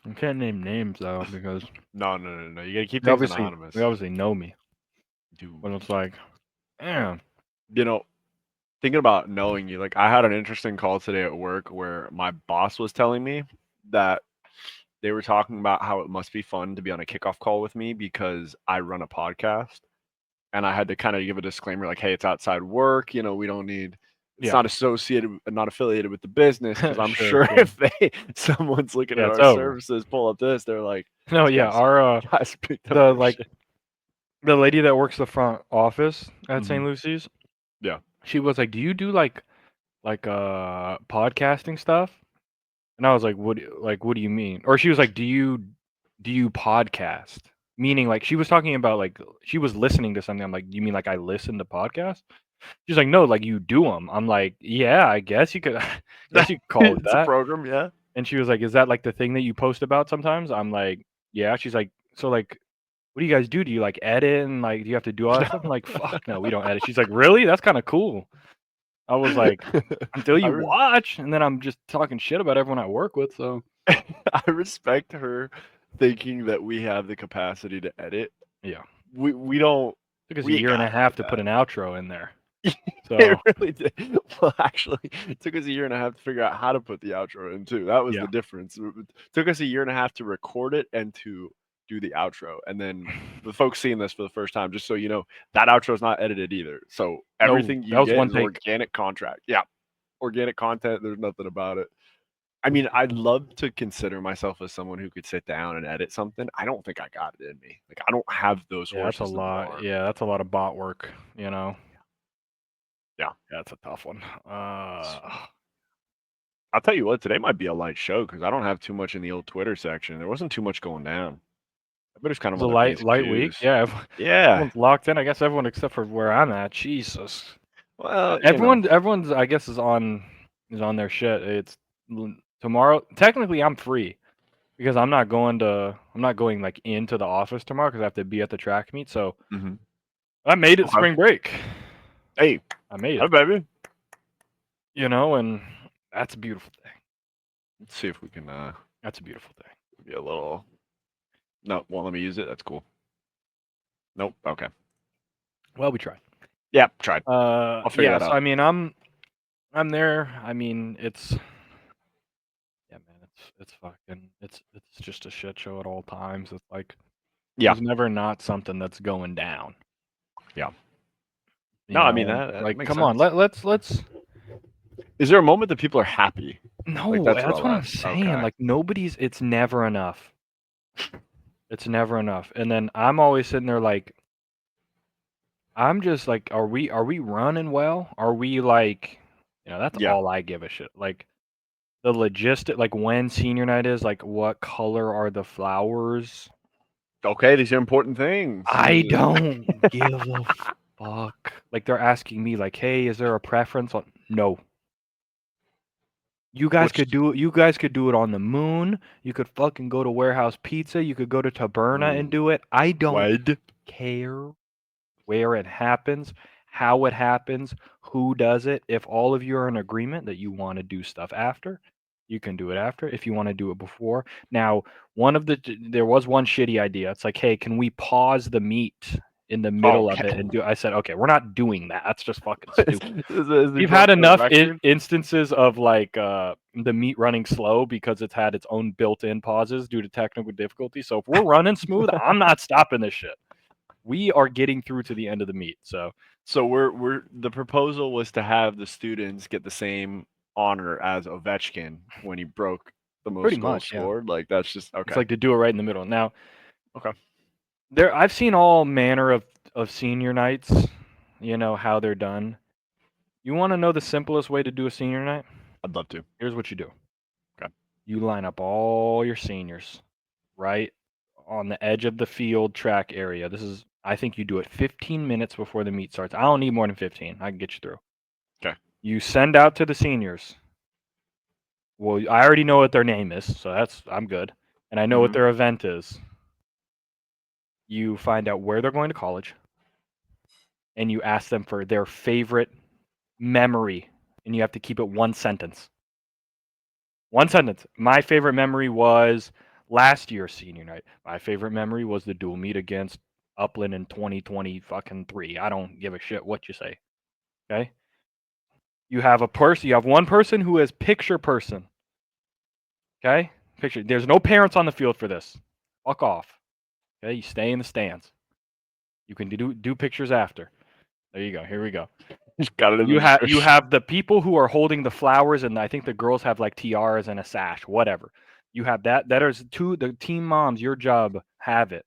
I can't name names though because No, no, no, no. You gotta keep they things obviously they anonymous, obviously know me. dude. But it's like, damn. You know, thinking about knowing you, like I had an interesting call today at work where my boss was telling me that they were talking about how it must be fun to be on a kickoff call with me because I run a podcast, and I had to kind of give a disclaimer like, hey, it's outside work. We don't need. It's Yeah. not associated, not affiliated with the business because I'm Sure, sure sure. if someone's looking Yeah, at it's our over. services, pull up this, they're like, No, this yeah, guy's our guys picked up the our like shit. the lady that works the front office at Hmm. St. Lucy's, Yeah. she was like, "Do you do like podcasting stuff?" And I was like, what do you mean?" Or she was like, "Do you podcast?" Meaning like she was talking about like she was listening to something. I'm like, "You mean like I listen to podcasts?" She's like, "No, like you do them." I'm like, "Yeah, I guess you could guess you could call it It's a that." program, yeah. And she was like, "Is that like the thing that you post about sometimes?" I'm like, "Yeah." She's like, "So like what do you guys do? Do you like edit and like do you have to do all that stuff?" I'm like, "Fuck no, we don't edit." She's like, "Really? That's kind of cool." I was like, "Until I you re- watch," and then I'm just talking shit about everyone I work with. So I respect her thinking that we have the capacity to edit. yeah, We don't. took us a We ain't year and got a it half like to put that. an outro in there. It So really did. Well, actually, it took us a year and a half to figure out how to put the outro in too. That was yeah, the difference. It took us a year and a half to record it and to do the outro. And then the folks seeing this for the first time, just so you know, that outro is not edited either. So no, everything that you was get one is take. organic contract. Yeah, organic content. There's nothing about it. I mean, I'd love to consider myself as someone who could sit down and edit something. I don't think I got it in me. Like I don't have those Yeah, that's a horses in the lot. barn. Yeah, that's a lot of bot work. You know, Yeah. yeah, that's a tough one. I'll tell you what, today might be a light show because I don't have too much in the old Twitter section. There wasn't too much going down. Everybody's kind It of was on a their light P's and light week. Q's. Yeah, Yeah. everyone's locked in. I guess everyone except for where I'm at. Jesus. Well, Everyone's I guess is on their shit. Tomorrow. Technically, I'm free because I'm not going like into the office tomorrow because I have to be at the track meet. So hmm I made it okay. spring break. Hey, I made hi, it. baby. And that's a beautiful thing. Let's see if we can That's a beautiful thing. be a little. No, won't let me use it. That's cool. Nope. Okay. Well, we tried. Yeah, tried. I'll figure Yeah. that So out. I mean, I'm there. I mean, yeah, man. It's fucking it's just a shit show at all times. It's like Yeah. there's never not something that's going down. Yeah. No, You I mean know, that like makes come on, sense. let's. Is there a moment that people are happy? Like No, that's what that's I'll what I'm ask. saying. Okay. Like nobody's. It's never enough. It's never enough. And then I'm always sitting there like I'm just like, are we running well? Are we like, that's Yeah. all I give a shit. Like the logistic, like when senior night is, like what color are the flowers? Okay. These are important things. I don't give a fuck. Like they're asking me, like, hey, is there a preference on? No. You guys Which could do it. You guys could do it on the moon. You could fucking go to Warehouse Pizza. You could go to Taberna and ooh, do it. I don't wed. care where it happens, how it happens, who does it. If all of you are in agreement that you want to do stuff after, you can do it after. If you want to do it before. Now, there was one shitty idea. It's like, hey, can we pause the meet in the middle of it Okay. and do? I said, okay, we're not doing that. That's just fucking Is, stupid. is he We've had broke the enough record? instances of like the meet running slow because it's had its own built-in pauses due to technical difficulty. So if we're running smooth, I'm not stopping this shit. We are getting through to the end of the meet. So So we're the proposal was to have the students get the same honor as Ovechkin when he broke the pretty most goals much, yeah. scored. Like that's just It's okay. like to do it right in the middle. Now, Okay. I've seen all manner of senior nights, how they're done. You want to know the simplest way to do a senior night? I'd love to. Here's what you do. Okay. You line up all your seniors right on the edge of the field track area. I think you do it 15 minutes before the meet starts. I don't need more than 15. I can get you through. Okay. You send out to the seniors. Well, I already know what their name is, so I'm good. And I know what Mhm. their event is. You find out where they're going to college and you ask them for their favorite memory, and you have to keep it one sentence. One sentence. My favorite memory was Last year's senior night, my favorite memory was the dual meet against Upland in 2020 fucking 3. I don't give a shit what you say. Okay? You have one person who is picture person. Okay? Picture. There's no parents on the field for this. Fuck off. Okay? You stay in the stands. You can do pictures after. There you go. Here we go. Got it in the You description. have the people who are holding the flowers, and I think the girls have like tiaras and a sash, whatever. You have that. That is the team moms. Your job. Have it.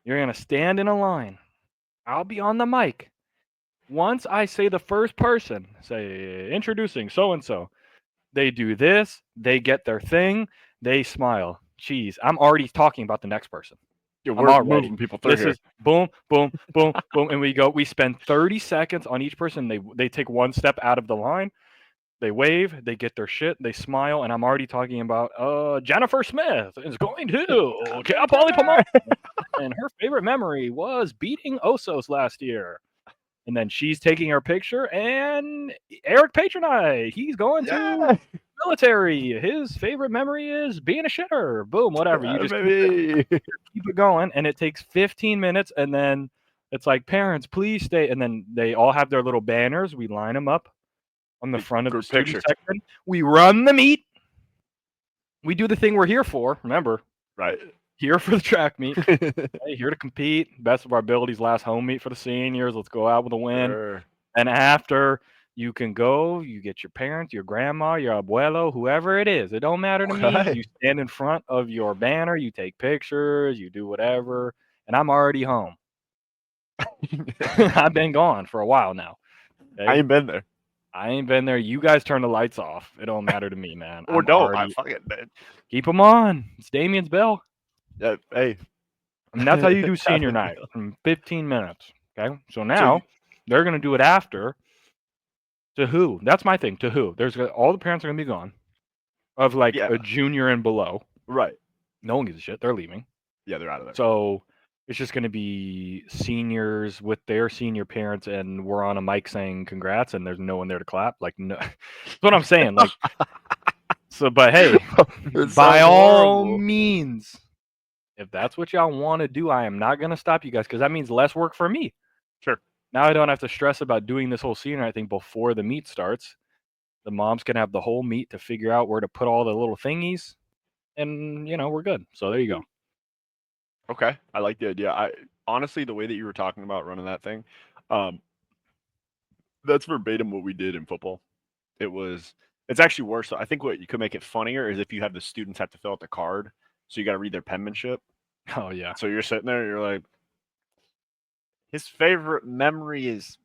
You're gonna stand in a line. I'll be on the mic. Once I say the first person, say introducing so and so, they do this, they get their thing, they smile. Jeez, I'm already talking about the next person. Yeah, I'm we're already. moving people through This here. is boom, boom, boom, boom, and we go. We spend 30 seconds on each person. They take one step out of the line. They wave. They get their shit. They smile, and I'm already talking about Jennifer Smith is going to Cal Poly Pomona, and her favorite memory was beating Osos last year. And then she's taking her picture, and Eric Patronite, he's going to Yeah, military. His favorite memory is being a shitter. Boom, whatever. You just baby. keep it going, and it takes 15 minutes, and then it's like, parents, please stay. And then they all have their little banners. We line them up on the front of the Group student picture. section. We run the meet. We do the thing we're here for. Remember, Right. here for the track meet. Hey, here to compete. Best of our abilities. Last home meet for the seniors. Let's go out with a win. Sure. And after, you can go, you get your parents, your grandma, your abuelo, whoever it is. It don't matter to me. Okay. You stand in front of your banner, you take pictures, you do whatever, and I'm already home. I've been gone for a while now. I Okay? ain't been there. I ain't been there. You guys turn the lights off. It don't matter to me, man. Or I'm don't. I already fucking did. keep them on. It's Damien's bell. Yeah, hey. I mean, that's how you do Have senior a night deal. in 15 minutes. Okay? So So now they're going to do it after. To who? That's my thing. To who? All the parents are going to be gone. Of like yeah, a junior and below. right. No one gives a shit. They're leaving. Yeah, they're out of there. So it's just going to be seniors with their senior parents, and we're on a mic saying congrats, and there's no one there to clap. Like, no, that's what I'm saying. Like, so, but hey, It by sounds all horrible. means, if that's what y'all want to do, I am not going to stop you guys because that means less work for me. Sure. Now I don't have to stress about doing this whole senior night thing before the meet starts. The moms can have the whole meet to figure out where to put all the little thingies, and we're good. So there you go. Okay. I like the idea. I honestly the way that you were talking about running that thing, um, that's verbatim what we did in football. It's actually worse. So I think what you could make it funnier is if you have the students have to fill out the card. So you gotta read their penmanship. Oh yeah. So you're sitting there, you're like, his favorite memory is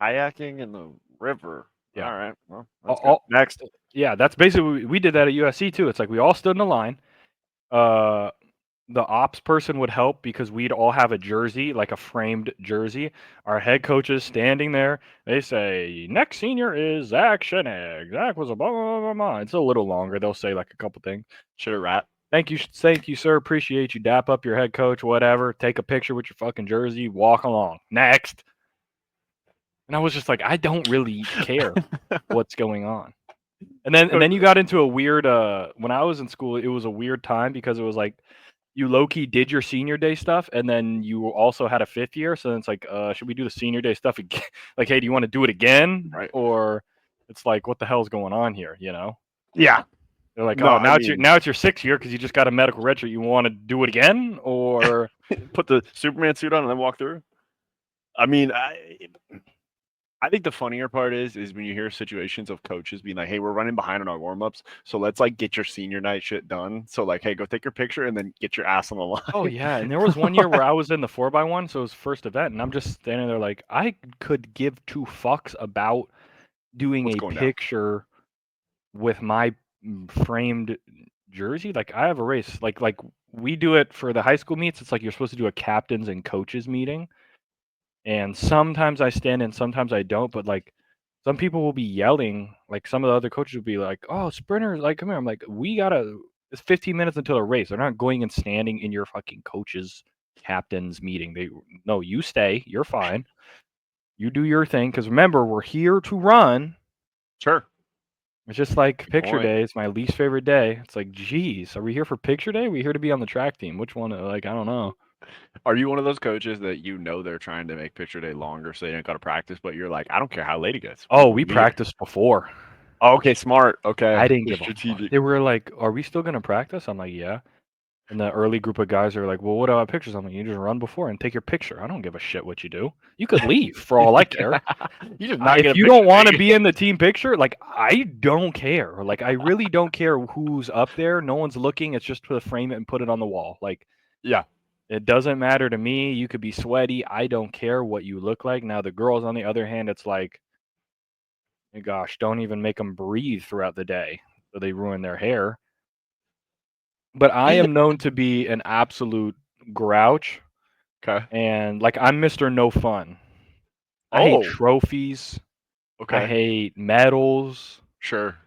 kayaking in the river. Yeah. All right. Well, that's good. All, Next. yeah, that's basically we did that at USC too. It's like we all stood in a line. Uh, the ops person would help because we'd all have a jersey, like a framed jersey. Our head coach is standing there. They say, next senior is Zach Shennig. Zach was a blah, blah, blah, blah. It's a little longer. They'll say like a couple things. Should have rat. Thank you, sir. Appreciate you. Dap up your head coach, whatever. Take a picture with your fucking jersey. Walk along. Next. And I was just like, I don't really care what's going on. And then you got into a weird when I was in school, it was a weird time because it was like you low key did your senior day stuff, and then you also had a fifth year. So then it's like, should we do the senior day stuff again? Like, hey, do you want to do it again? Right. Or it's like, what the hell's going on here? Yeah. They're like, No, oh, I mean, now it's your sixth year because you just got a medical red shirt. You want to do it again? Or put the Superman suit on and then walk through. I mean, I think the funnier part is when you hear situations of coaches being like, "Hey, we're running behind on our warm-ups, so let's like get your senior night shit done." So like, "Hey, go take your picture and then get your ass on the line." oh yeah, and there was one year where I was in the 4x1, so it was first event, and I'm just standing there like I could give two fucks about doing What's a going down? picture with my framed jersey. Like I have a race. Like we do it for the high school meets. It's like you're supposed to do a captains and coaches meeting. And sometimes I stand and sometimes I don't, but like some people will be yelling, like some of the other coaches will be like, "Oh, sprinters, like come here." I'm like, "We gotta it's 15 minutes until the race. They're not going and standing in your fucking coaches captains meeting. They no, you stay, you're fine. You do your thing. Because remember, we're here to run. Sure. It's just like Good picture point. day is my least favorite day. It's like, geez, are we here for picture day? Are we here to be on the track team? Which one? Like, I don't know. Are you one of those coaches that they're trying to make picture day longer so they don't got to practice, but you're like, I don't care how late it gets. Oh, We we need it. practiced before. Oh, okay, smart. Okay, I didn't they're give a fuck. strategic. They were like, "Are we still gonna practice?" I'm like, "Yeah." And the early group of guys are like, "Well, what about pictures?" I'm like, "You just run before and take your picture. I don't give a shit what you do. You could leave for all I care. You just not get If a you don't picture want to taken. be in the team picture, like I don't care. Like I really don't care who's up there. No one's looking. It's just to frame it and put it on the wall. Like Yeah. it doesn't matter to me. You could be sweaty. I don't care what you look like. Now the girls, on the other hand, it's like, gosh, don't even make them breathe throughout the day, so they ruin their hair. But I am known to be an absolute grouch, Okay. and like I'm Mr. No Fun. I hate Oh. trophies. I Okay. hate medals Sure.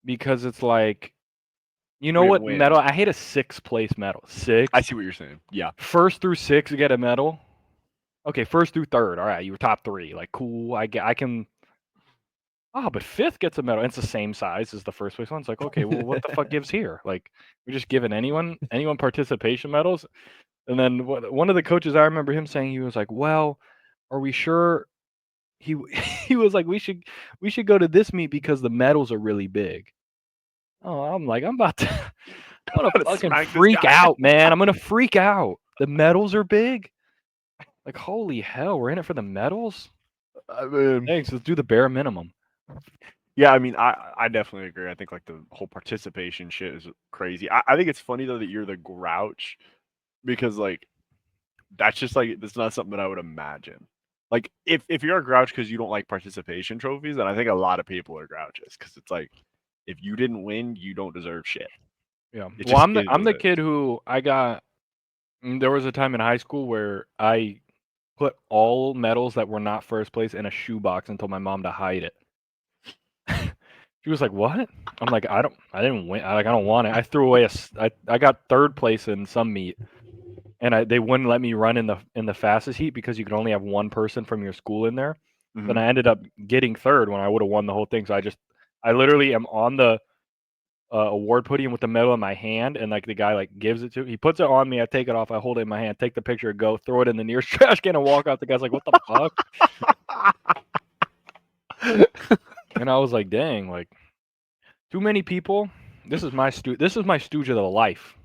because it's like, you know We didn't what win. medal? I hate a sixth place medal. I Sixth, see what you're saying. Yeah. first through six get a medal. Okay, first through third. All right, you were top three. Like cool. I can. Oh, but fifth gets a medal. And it's the same size as the first place one. It's like, okay, well, what the fuck gives here? Like, we're just giving anyone participation medals. And then one of the coaches, I remember him saying, he was like, "Well, are we sure?" He he was like, "We should go to this meet because the medals are really big." Oh, I'm like, I'm gonna Gotta fucking smack this freak guy. out, man. I'm gonna freak out. The medals are big. Like, holy hell, we're in it for the medals. I mean, Thanks. Let's do the bare minimum. yeah, I mean, I definitely agree. I think like the whole participation shit is crazy. I think it's funny though that you're the grouch because like that's just like that's not something that I would imagine. Like if you're a grouch because you don't like participation trophies, then I think a lot of people are grouches because it's like if you didn't win, you don't deserve shit. Yeah. It Well, just I'm the is I'm what the it is. kid who I got. There was a time in high school where I put all medals that were not first place in a shoebox and told my mom to hide it. She was like, "What?" I'm like, I didn't win. I don't want it." I threw away I got third place in some meet, and they wouldn't let me run in the fastest heat because you could only have one person from your school in there. Then Hmm. I ended up getting third when I would have won the whole thing. So I literally am on the award podium with the medal in my hand, and like the guy like gives it to he puts it on me. I take it off. I hold it in my hand, take the picture, go throw it in the nearest trash can, and walk out. The guy's like, "What the fuck?" And I was like, "Dang, like too many people." This is my stooge of the life.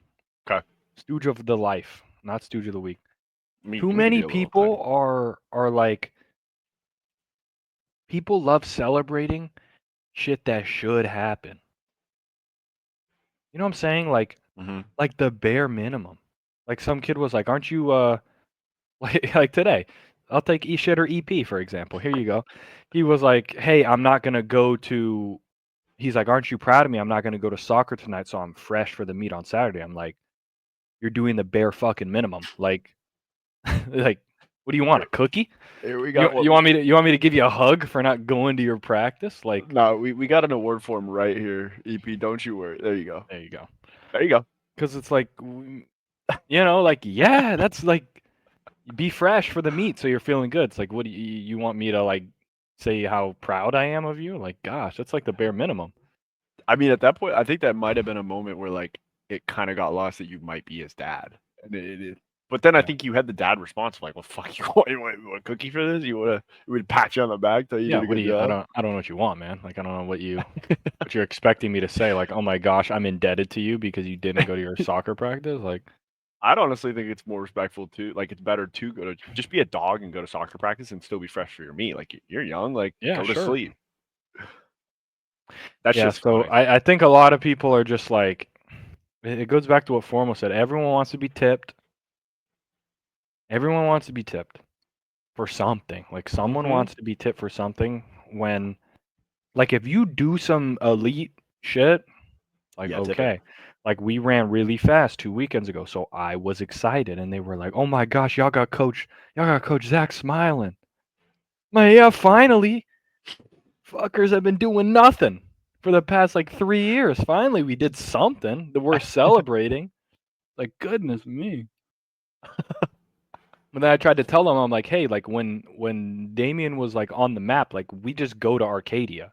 Okay, Stooge of the life, not stooge of the week. Too let me give many you a little time. people are like people love celebrating shit that should happen. You know what I'm saying? Hmm. Like the bare minimum. Like some kid was like, "Aren't you like today, I'll take E-Shit or EP, for example. Here you go. He was like, "Hey, I'm not gonna go to." He's like, "Aren't you proud of me? I'm not gonna go to soccer tonight, so I'm fresh for the meet on Saturday." I'm like, "You're doing the bare fucking minimum. Like, like, what do you want? Here, A cookie? here we You got what you want me to you want me to give you a hug for not going to your practice? Like, no, we got an award form right here. EP, don't you worry. There you go. there you go. There you go. Because it's like, like, yeah, that's like be fresh for the meet, so you're feeling good. It's like, what do you want me to like say how proud I am of you? Like, gosh, that's like the bare minimum. I mean, at that point, I think that might have been a moment where like it kind of got lost that you might be his dad, and but then I Yeah, think you had the dad response like, "Well, fuck you, you want a cookie for this? You want to? We would pat you on the back, tell you yeah. did a What do good you? job." I don't know what you want, man. Like, I don't know what you're expecting me to say. Like, oh my gosh, I'm indebted to you because you didn't go to your soccer practice. Like, I'd honestly think it's more respectful too. Like, it's better to go to just be a dog and go to soccer practice and still be fresh for your meat. Like, you're young, like yeah, go to sure. sleep. That's Yeah. just So funny. I think a lot of people are just like, it goes back to what Formal said. Everyone wants to be tipped. Everyone wants to be tipped for something. Like, someone Hmm. wants to be tipped for something when, like, if you do some elite shit. Like, Yeah, tip it. okay. Like we ran really fast 2 weekends ago, so I was excited and they were like, "Oh my gosh, y'all got Coach Zach smiling." I'm like, yeah, finally. Fuckers have been doing nothing for the past like 3 years. Finally, we did something that we're celebrating. Like, goodness me. And then I tried to tell them, I'm like, "Hey, like when Damien was like on the map, like we just go to Arcadia."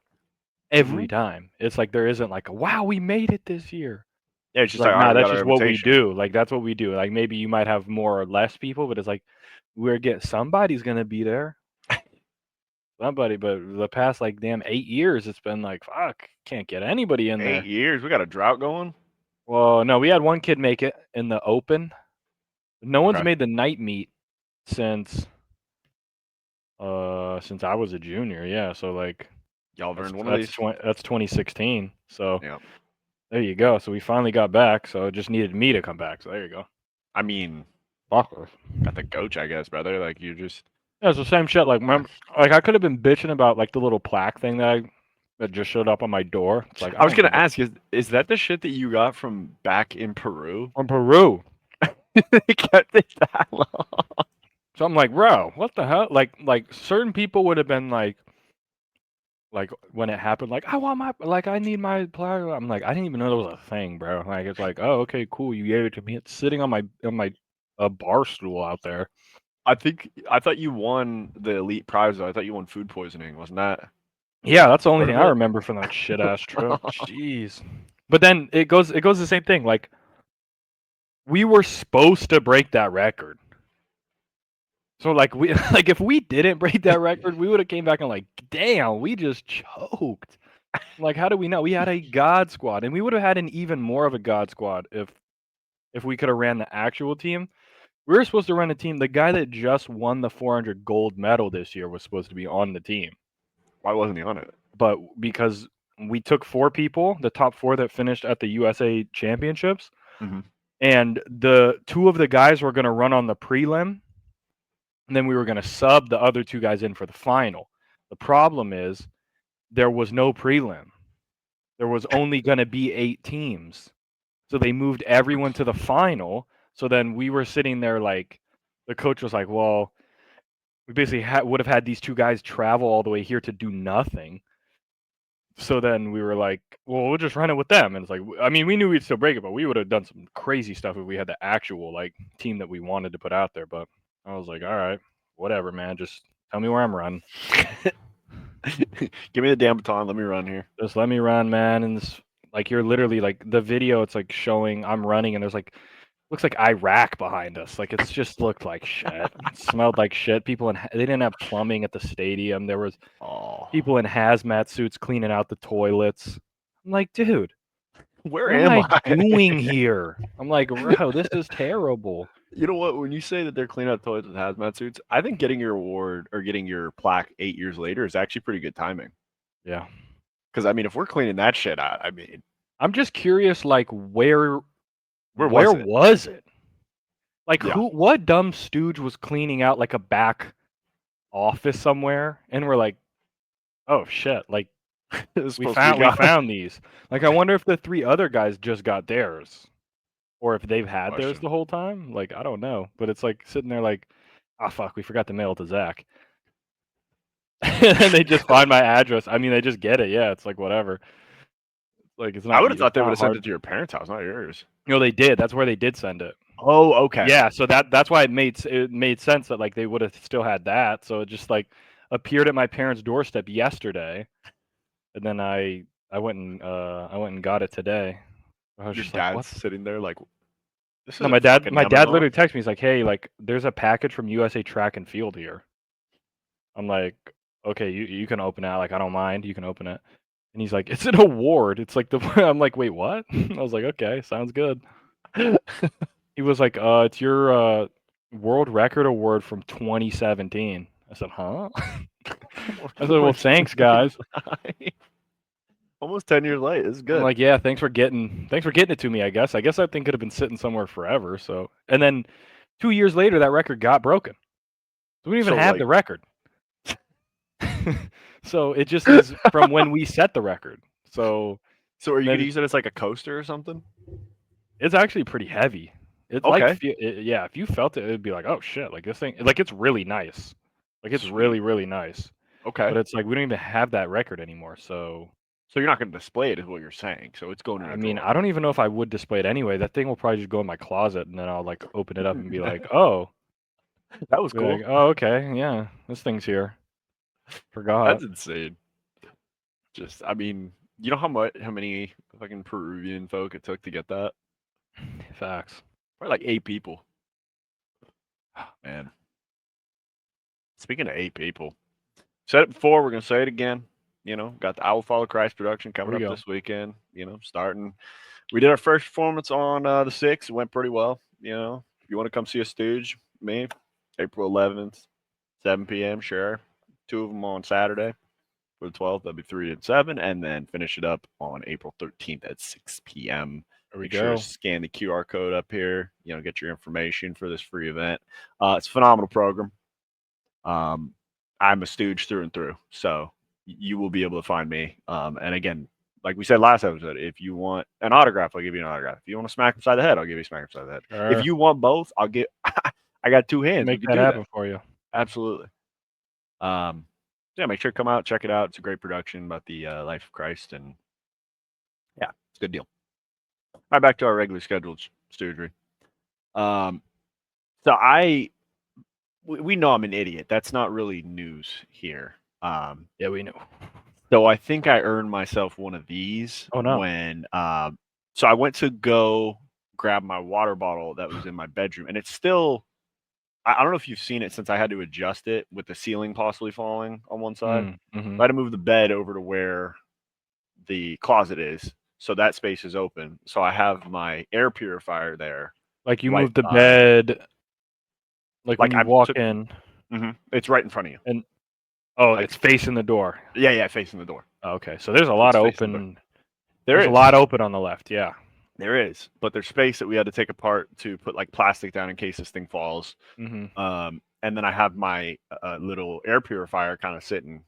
every Mhm. time. It's like there isn't like a wow, we made it this year. Yeah, it's It's just like, like, all right, nah, we that's got our just what we invitation. do. Like that's what we do. Like maybe you might have more or less people, but it's like we're get somebody's gonna be there. Somebody, but the past like damn 8 years, it's been like fuck, can't get anybody in 8 there. years, we got a drought going? Well, no, we had one kid make it in the open. No one's Okay. made the night meet since since I was a junior. Yeah, so like Y'all have that's earned one of that's these? that's 2016. So Yeah. there you go. So we finally got back. So it just needed me to come back. So there you go. I mean, Fucker. got the coach, I guess, brother. Like, you just Yeah, it's the same shit. Like remember, like I could have been bitching about like the little plaque thing that just showed up on my door. It's like I I was don't gonna give a ask, is that the shit that you got from back in Peru? from Peru. They kept it that long. So I'm like, bro, what the hell? Like certain people would have been like when it happened, like I want my like I need my plaque. I'm like, I didn't even know there was a thing, bro. Like it's like, oh okay, cool, you gave it to me. It's sitting on my bar stool out there. I thought you won the elite prize though. I thought you won food poisoning, wasn't that Yeah, that's the only part thing of I it? remember from that shit ass trip. Jeez. But then it goes the same thing. Like we were supposed to break that record. So like we like if we didn't break that record, we would have came back and like, damn, we just choked. Like how do we know? We had a god squad, and we would have had an even more of a god squad if we could have ran the actual team. We were supposed to run a team. The guy that just won the 400 gold medal this year was supposed to be on the team, Why wasn't he on it? but because we took 4 people, the top 4 that finished at the USA Championships, Hmm. and the 2 of the guys were going to run on the prelim, and then we were going to sub the other 2 guys in for the final. The problem is there was no prelim. There was only going to be 8 teams. So they moved everyone to the final. So then we were sitting there like the coach was like, "Well, we basically would have had these 2 guys travel all the way here to do nothing." So then we were like, "Well, we'll just run it with them." And it's like, I mean, we knew we'd still break it, but we would have done some crazy stuff if we had the actual like team that we wanted to put out there. But I was like, "All right, whatever, man. Just tell me where I'm running. Give me the damn baton. Let me run here. Just let me run, man." And it's like you're literally like the video. It's like showing I'm running, and there's like looks like Iraq behind us. Like it's just looked like shit. It smelled like shit. People they didn't have plumbing at the stadium. There was Oh, people in hazmat suits cleaning out the toilets. I'm like, dude, where what am am I I? doing here? I'm like, bro, this is terrible. You know what? When you say that they're cleaning out toilets with hazmat suits, I think getting your award or getting your plaque 8 years later is actually pretty good timing. Yeah. Because I mean, if we're cleaning that shit out, I mean, I'm just curious, like, where where was it? was it? Like Yeah, what dumb stooge was cleaning out like a back office somewhere and we're like, oh shit, like it's we supposed to be found we gone. found these. Like I wonder if the 3 other guys just got theirs. Or if they've had theirs Question. the whole time, like, I don't know, but it's, like, sitting there like, "Ah, fuck, we forgot to mail it to Zach." And they just find my address. I mean, they just get it, yeah, it's like, whatever. Like, I would have it's thought they would not have sent hard. it to your parents' house, not yours. No, they did, that's where they did send it. Oh, okay. Yeah, so that's why it made sense that, like, they would've still had that, so it just, like, appeared at my parents' doorstep yesterday, and then I went and got it today. I was Your just like, dad's "What?" sitting there like, this No, isn't fucking my dad Amazon. literally texted me, he's like, "Hey, like, there's a package from USA Track and Field here." I'm like, "Okay, you can open it, like, I don't mind, you can open it." And he's like, "It's an award." It's like the I'm like, "Wait, what?" I was like, "Okay, sounds good." He was like, it's your, world record award from 2017." I said, "Huh?" I said, "Well, thanks, guys." 2029. Almost 10 years late. This is I'm good. like, "Yeah, thanks for getting it to me, I guess." I guess that thing could have been sitting somewhere forever, so and then 2 years later, that record got broken. So we don't even So have like, the record. So it just is from when we set the record. So so are you gonna then use it as like a coaster or something? it's actually pretty heavy. It like Okay. yeah, if you felt it, it'd be like, "Oh shit!" Like this thing, like it's really nice. Like it's Sweet. really nice. Okay. But it's like we don't even have that record anymore. So So you're not gonna display it, is what you're saying. So it's going in I a mean, drawer. I don't even know if I would display it anyway. That thing will probably just go in my closet, and then I'll like open it up and be like, "Oh," That was be like, cool. "Oh, okay, yeah, this thing's here." Forgot. That's insane. Just, I mean, you know how many fucking Peruvian folk it took to get that? Facts. Probably like 8 people. Man, speaking of 8 people, said it before. We're gonna say it again. Got the I Will Follow Christ production Here coming we up go. this weekend. Starting. We did our first performance on the 6th. It went pretty well. If you want to come see a stooge, me, April 11th, 7 p.m. Sure. Two of them on Saturday for the 12th. That'll be 3 and 7, and then finish it up on April 13th at 6 p.m. Here we Make sure to go. scan the QR code up here. Get your information for this free event. It's a phenomenal program. Um, I'm a stooge through and through, so you will be able to find me. And again, like we said last episode, if you want an autograph, I'll give you an autograph. If you want to smack upside the head, I'll give you a smack upside the head. If Sure. you want both, I'll get. I got two hands. We Make could that do that. happen for you. Absolutely. Yeah, make sure to come out, check it out. It's a great production about the life of Christ, and yeah, it's a good deal. All right, back to our regular scheduled stoogery. Um, so we know I'm an idiot. That's not really news here. Yeah, we know. So I think I earned myself one of these Oh no. when so I went to go grab my water bottle that was in my bedroom, and it's still I don't know if you've seen it since I had to adjust it with the ceiling possibly falling on one side. Mm-hmm. I had to move the bed over to where the closet is, so that space is open. So I have my air purifier there Like you right moved the by. bed, like when Like you I walk took, in, it's right in front of you. and oh, Like it's facing the door. yeah, facing the door. Oh, okay, so there's a So lot it's of facing the door. open. There There's a is. lot open on the left. Yeah. There is, but there's space that we had to take apart to put like plastic down in case this thing falls. Mm-hmm. And then I have my little air purifier kind of sitting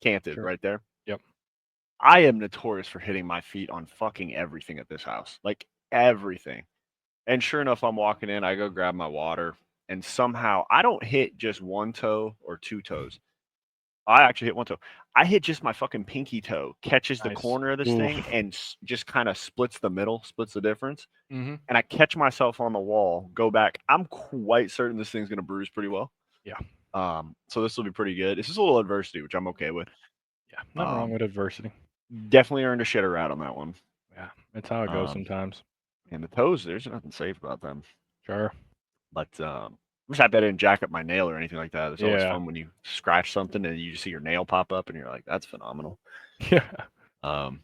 canted Sure. right there. Yep. I am notorious for hitting my feet on fucking everything at this house, like everything. And sure enough, I'm walking in, I go grab my water, and somehow I don't hit just one toe or two toes. I actually hit one toe. I hit just my fucking pinky toe, catches the Nice. corner of this thing, Oof. and just kind of splits the middle, splits the difference. Mm-hmm. And I catch myself on the wall, go back. I'm quite certain this thing's gonna bruise pretty well. Yeah. So this will be pretty good. It's just a little adversity, which I'm okay with. Yeah. Nothing wrong Um, with adversity. Definitely earned a shitter out on that one. Yeah. That's how it goes Um, sometimes. and the toes, there's nothing safe about them. Sure. But I'm just happy I didn't jack up my nail or anything like that. It's always Yeah. fun when you scratch something and you just see your nail pop up and you're like, that's phenomenal. Yeah. Um,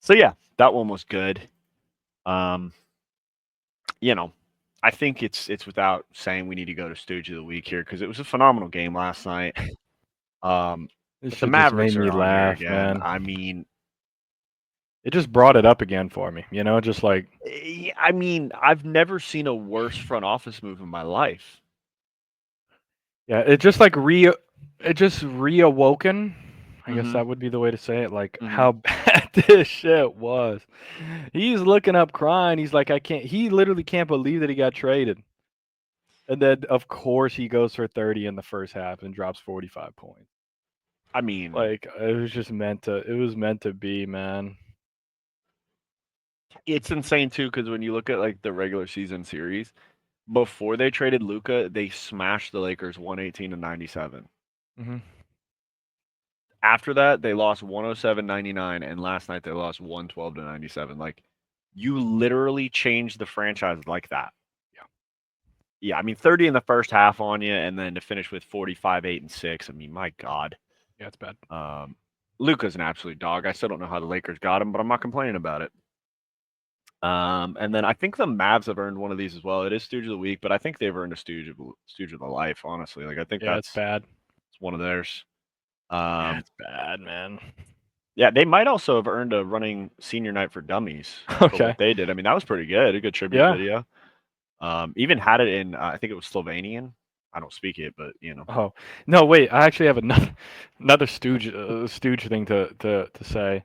so yeah, that one was good. Um, you know, I think it's without saying we need to go to Stooge of the Week here because it was a phenomenal game last night. This If the shit just made Mavericks me are on here laugh, again, man. I mean, It just brought it up again for me. Just like I've never seen a worse front office move in my life. yeah, it just like it just reawoken. I guess Mm-hmm. that would be the way to say it. Like Mm-hmm. how bad this shit was. He's looking up crying. He's like, I can't. He literally can't believe that he got traded. And then of course he goes for 30 in the first half and drops 45 points. I mean, Like it was just meant to. It was meant to be, man. it's insane too because when you look at like the regular season series, before they traded Luca, they smashed the Lakers 118-97. Hmm. After that, they lost 107-99, and last night they lost 112-97. Like, you literally changed the franchise like that. Yeah. Yeah, I mean 30 in the first half on you, and then to finish with 45, 8, and 6. I mean, my God. Yeah, it's bad. Luca's an absolute dog. I still don't know how the Lakers got him, but I'm not complaining about it. And then I think the Mavs have earned one of these as well. It is Stooge of the Week, but I think they've earned a Stooge of the Life, honestly. Like I think Yeah, it's that's bad. it's one of theirs. Yeah, Um, it's bad, man. yeah, they might also have earned a running senior night for dummies for Okay. what they did. I mean, that was pretty good. A good tribute Yeah. video. Even had it in I think it was Slovenian. I don't speak it, but Oh no, wait! I actually have another stooge thing to say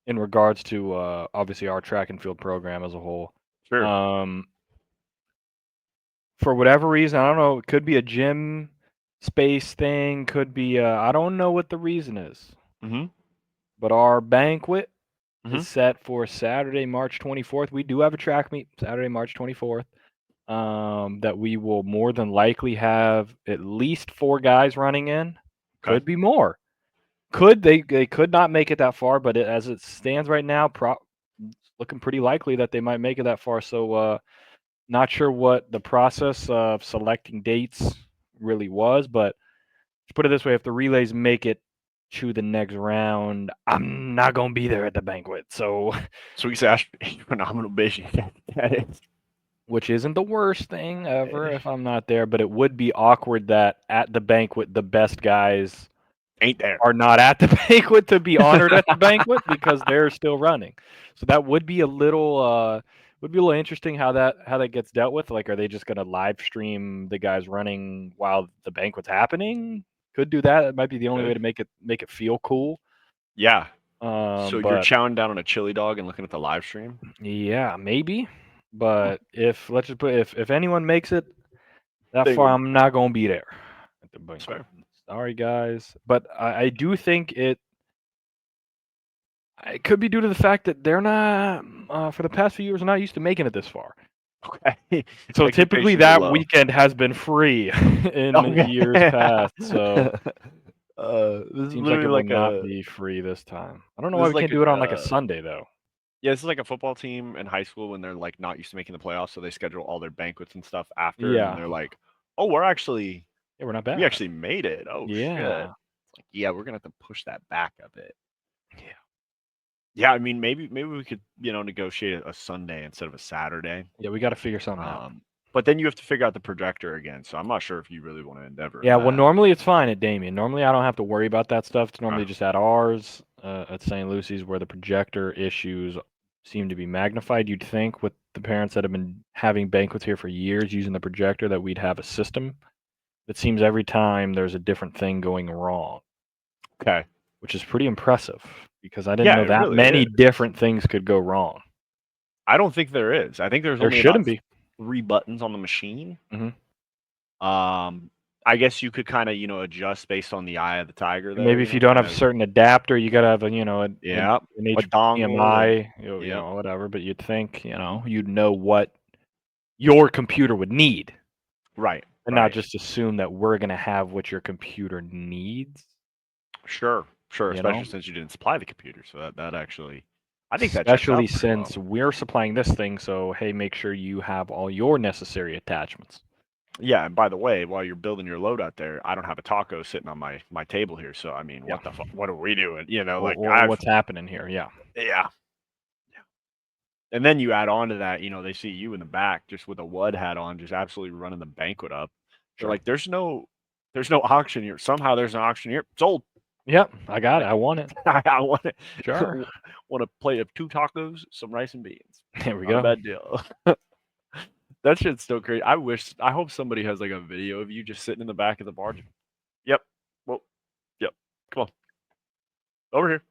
in regards to obviously our track and field program as a whole. sure. Um, for whatever reason, I don't know. It could be a gym space thing. Could be I don't know what the reason is. Mm-hmm. But our banquet Mm-hmm. is set for Saturday, March 24th. We do have a track meet Saturday, March 24th. That we will more than likely have at least 4 guys running in. Okay. Could be more. They could not make it that far, but as it stands right now, it's looking pretty likely that they might make it that far. So not sure what the process of selecting dates really was, but to put it this way, if the relays make it to the next round, I'm not gonna be there at the banquet. So, Sweet Sash, phenomenal bitch. That is. which isn't the worst thing ever if I'm not there, but it would be awkward that at the banquet the best guys Ain't there. are not at the banquet to be honored at the banquet because they're still running. So that would be a little interesting how that gets dealt with. Like, are they just gonna live stream the guys running while the banquet's happening? Could do that. It might be the only way Good. to make it feel cool. Yeah. So you're But chowing down on a chili dog and looking at the live stream? yeah, maybe. Hmm. But if let's just put if anyone makes it that They far, would. I'm not gonna be there at the That's banquet. fair. Sorry, guys, but I do think it could be due to the fact that they're not for the past few years not used to making it this far. Okay. So typically Expectations are that low. weekend has been free in years Okay. past. So This is seems like literally it will like not a be free this time. I don't know this why is we like can't do it on like a Sunday though. yeah, this is like a football team in high school when they're like not used to making the playoffs, so they schedule all their banquets and stuff after, and then Yeah. they're like, "Oh, Yeah, we're not we bad. actually made it. Oh shit!" Yeah. It's like, yeah, we're gonna have to push that back a bit. Yeah. Yeah, I mean, maybe we could negotiate a Sunday instead of a Saturday. Yeah, we got to figure something out. But then you have to figure out the projector again, so I'm not sure if you really want to endeavor in Yeah, well, that. normally it's fine at Damien. Normally I don't have to worry about that stuff. It's Uh, normally just at ours, at St. Lucy's, where the projector issues seem to be magnified. You'd think with the parents that have been having banquets here for years using the projector that we'd have a system. It seems every time there's a different thing going wrong, okay. which is pretty impressive because I didn't Yeah, know it that really many is. different things could go wrong. I don't think there is. I think there's There only about shouldn't be. 3 buttons on the machine. Hmm. Um, I guess you could kind of, adjust based on the eye of the tiger And there, maybe if you don't kind have a of, certain adapter, you gotta have a yeah, an a dongle and, HDMI, yep, whatever. But you'd think you'd know what your computer would need, right, and not right. just assume that we're gonna have what your computer needs. Sure, sure, You especially know, since you didn't supply the computer. So that actually, I think that checks especially out pretty well. since we're supplying this thing. So hey, make sure you have all your necessary attachments. Yeah, and by the way, while you're building your load out there, I don't have a taco sitting on my table here. So I mean, Yeah. what are we doing? Like What's happening here? Yeah. yeah. And then you add on to that, they see you in the back just with a WUD hat on, just absolutely running the banquet up. They're Sure. like, there's no auction here. Somehow there's an auction here. Sold. Yep. I got it. Like I want it. I want it. Sure. Want a plate of 2 tacos, some rice and beans. There we Not a go. bad deal. That shit's still crazy. I hope somebody has like a video of you just sitting in the back of the bar. Yep. Well, yep. Come on. Over here.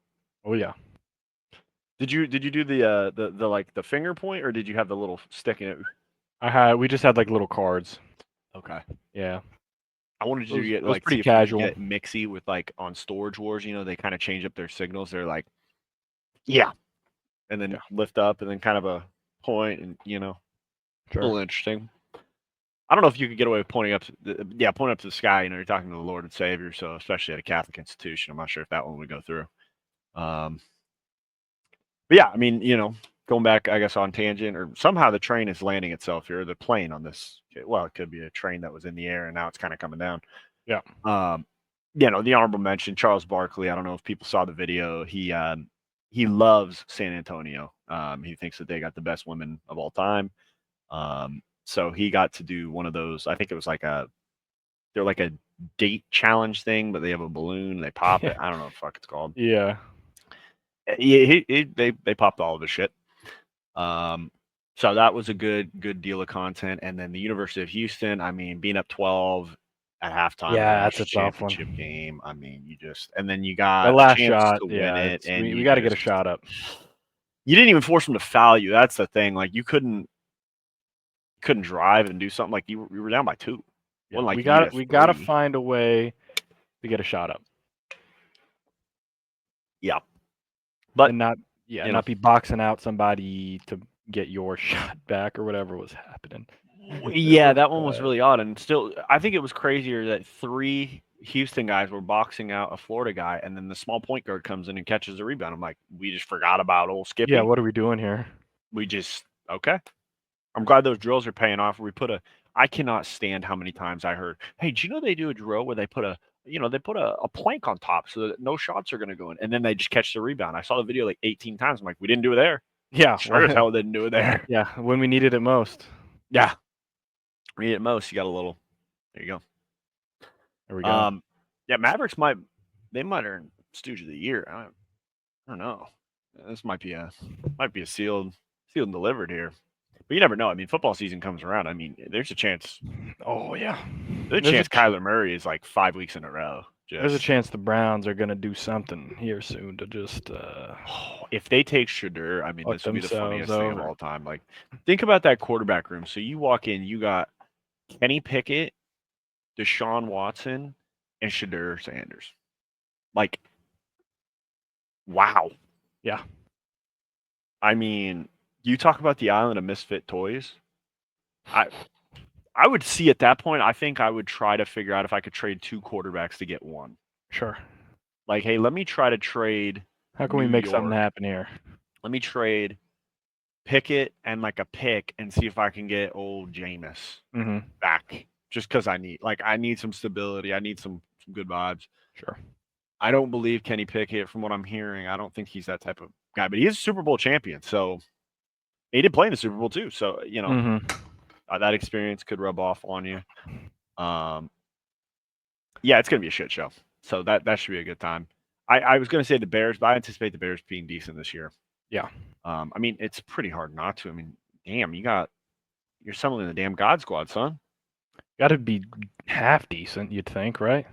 Oh yeah. Did you do the like the finger point or did you have the little stick in it? We just had like little cards. Okay. Yeah. I wanted you to It get was like see pretty if you could casual. get mixy with like on Storage Wars, they kind of change up their signals. They're like, yeah, and then Yeah. lift up and then kind of a point and a Sure. little interesting. I don't know if you could get away with pointing up pointing up to the sky, you're talking to the Lord and Savior, so especially at a Catholic institution, I'm not sure if that one would go through. Um but yeah, I mean, going back I guess on tangent or somehow the train is landing itself here, the plane on this well, it could be a train that was in the air and now it's kind of coming down. Yeah. Um, the honorable mention, Charles Barkley. I don't know if people saw the video. He loves San Antonio. He thinks that they got the best women of all time. So he got to do one of those. I think it was they're like a date challenge thing, but they have a balloon. They pop it. I don't know what the fuck it's called. Yeah. They popped all of his shit. So that was a good deal of content. And then the University of Houston, I mean, being up 12 at halftime of the Yeah, that's a national tough championship one. game. I mean, and then you The got a last chance shot, to win yeah, it, it's and we you got to get a just shot up. you didn't even force them to foul you. That's the thing. Like you couldn't drive and do something like you were down by 2. Yeah, Wasn't like you needed we got to 3. find a way to get a shot up Yeah, but and not you know, not be boxing out somebody to get your shot back or whatever was happening. It yeah, was that one was really odd, and still, I think it was crazier that 3 Houston guys were boxing out a Florida guy, and then the small point guard comes in and catches the rebound. I'm like, we just forgot about old Yeah, Skippy. what are we doing here? We just okay. I'm glad those drills are paying off. We put a. I cannot stand how many times I heard, "Hey, do you know they do a drill where they put a, they put a plank on top so that no shots are going to go in, and then they just catch the rebound." I saw the video like 18 times. I'm like, we didn't do it there. Yeah, Sure as hell didn't do it there. yeah, when we needed it most. Yeah, read it most. You got a little. There you There we go. go. Yeah, Mavericks might earn Stooge of the Year. I don't know. This might be a sealed and delivered here. But you never know. I mean, football season comes around. I mean, there's a chance. Oh yeah, There's a there's a chance Kyler Murray is like 5 weeks in a row. there's a Just chance the Browns are gonna do something here soon to just if they take Shadur, I mean, fuck this would be the themselves funniest thing of over. all time. Like, think about that quarterback room. So you walk in, you got Kenny Pickett, Deshaun Watson, and Shadur Sanders. Like, wow. Yeah, I mean, you talk about the island of misfit toys. I I would see at that point. I think I would try to figure out if I could trade two quarterbacks to get one. sure. Like, hey, let me try to trade How can we New make something York. happen here? Let me trade Pickett and like a pick and see if I can get old Jameis Mm-hmm. back. Just because I need some stability. I need some good vibes. Sure. I don't believe Kenny Pickett, from what I'm hearing. I don't think he's that type of guy, but he is a Super Bowl champion. So he did play in the Super Bowl too. So Mm-hmm. that experience could rub off on you. Um, yeah, it's gonna be a shit show. So that should be a good time. I was gonna say the Bears, but I anticipate the Bears being decent this year. Yeah. I mean, it's pretty hard not to. I mean, damn, you're summoning the damn God Squad, son. Got to be half decent, you'd think, right?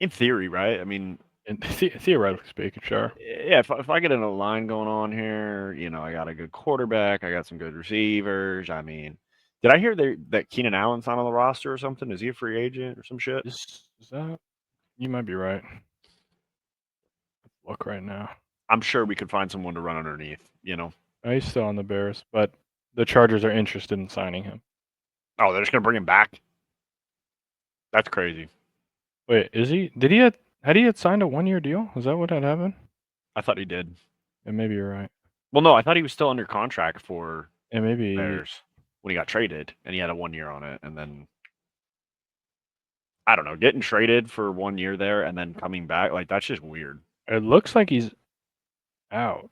In theory, right? I mean, And theoretically speaking, sure. yeah. If I get in a line going on here, I got a good quarterback. I got some good receivers. I mean, did I hear that Keenan Allen's not on the roster or something? Is he a free agent or some shit? Is that? You might be right. Look right now. I'm sure we could find someone to run underneath. Oh, he's still on the Bears, but the Chargers are interested in signing him. Oh, they're just gonna bring him back. That's crazy. Wait, is he? Had he had signed a 1-year deal? Is that what had happened? I thought he did. And maybe you're right. Well, no, I thought he was still under contract for And maybe Bears when he got traded, and he had a 1 year on it, and then I don't know, getting traded for 1 year there and then coming back, like that's just weird. it looks like he's out.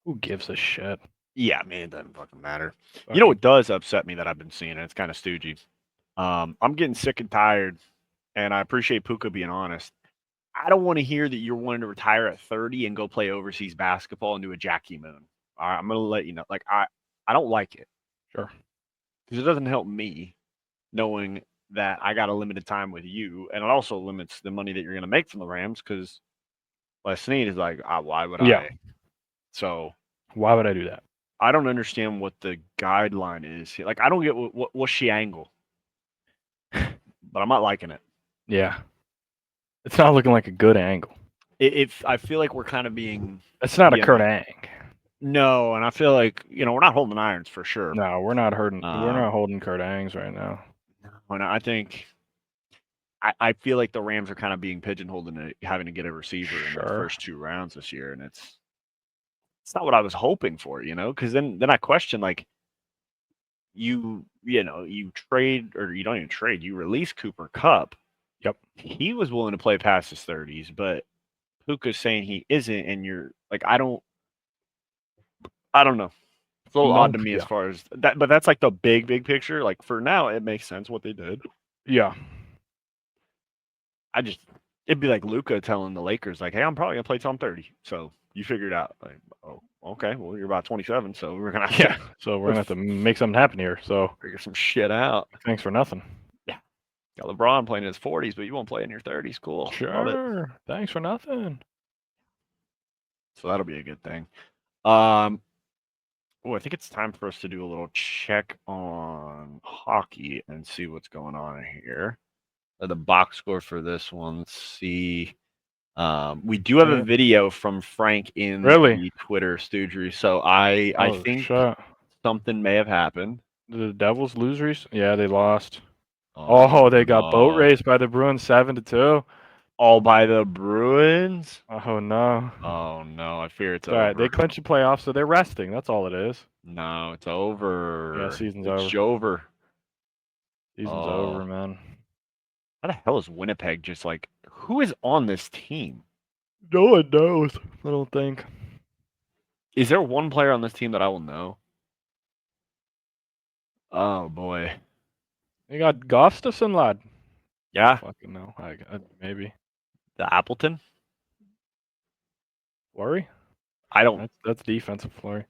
Who gives a shit? Yeah, man, it doesn't fucking matter. You know Fucking what does upset me that I've been seeing, and it's kind of stoogey. I'm getting sick and tired, and I appreciate Puka being honest. I don't want to hear that you're wanting to retire at 30 and go play overseas basketball and do a Jackie Moon. All right, I'm gonna let you know. Like I don't like it sure. because it doesn't help me knowing that I got a limited time with you, and it also limits the money that you're gonna make from the Rams because Les Snead is like, why would Yeah. I? So Why would I do that? I don't understand what the guideline is. Like I don't get what's she angle, but I'm not liking it. Yeah. It's not looking like a good angle. I feel like we're kind of being It's not a you Kurt know, Ang. no, and I feel like we're not holding irons for sure. No, we're not hurting. We're not Um, holding Kurt Angs right now. and I think I feel like the Rams are kind of being pigeonholed into having to get a receiver in the Sure. first two rounds this year, and it's not what I was hoping for, because then I question like you trade or you don't even trade, you release Cooper Cup. Yep. He was willing to play past his 30s, but Puka's saying he isn't, and you're like, I don't know. It's a little odd to me as Yeah. far as that, but that's like the big picture. Like for now, it makes sense what they did. Yeah. It'd be like Luca telling the Lakers, like, "Hey, I'm probably gonna play till I'm 30." So you figure it out. Like, oh, okay. Well, you're about 27, so we're gonna have Yeah. to So we're gonna have to make something happen here. So figure some shit out. thanks for nothing. Yeah, got LeBron playing in his 40s, but you won't play in your 30s. Cool, love it. Sure. Thanks for nothing. So that'll be a good thing. I think it's time for us to do a little check on hockey and see what's going on here. The box score for this one. Let's see. We do have a video from Frank in the Twitter stoogery, so I think shit. something may have happened. Did the Devils lose recently? Yeah, they lost. Oh Oh, they got boat no! raced by the Bruins 7-2. All by the Bruins. Oh no. Oh no! I fear it's It's all right. They over. clinched the playoffs, so they're resting. That's all it is. No, it's Yeah, over. season's It's over. Jover. Season's over, Oh, man. how the hell is Winnipeg just like? Who is on this team? No one knows. I don't think. Is there one player on this team that I will know? Oh boy. They got Gustafson, lad. I don't Yeah, fucking know. Maybe the Appleton. Flurry. I don't. That's defensive Flurry.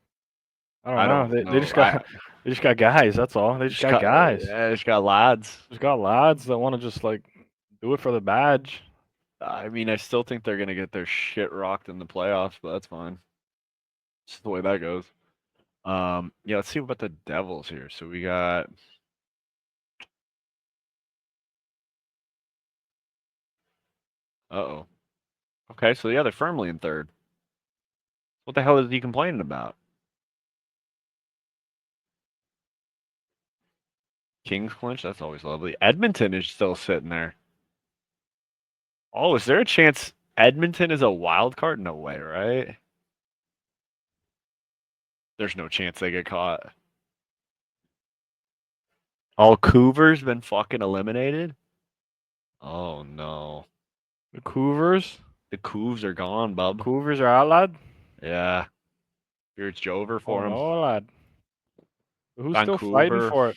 I don't I know. don't They know. just got they just got guys. That's all. They just Just got got. guys. I just got lads. Just got lads that want to just like do it for the badge. I mean, I still think they're gonna get their shit rocked in the playoffs, but that's fine. Just the way that goes. Yeah. Let's see about the Devils here. So we got. Uh-oh. Okay, so yeah, they're firmly in third. What the hell is he complaining about? Kings clinch? That's always lovely. Edmonton is still sitting there. Oh, is there a chance Edmonton is a wild card? No way, right? There's no chance they get caught. Oh, Coover's been fucking eliminated? Oh no. The Cougars. The Couves are gone, bub. Cougars are out, lad. Yeah. Here it's Jover Oh for him. no, lad. Who's still fighting Vancouver. for it?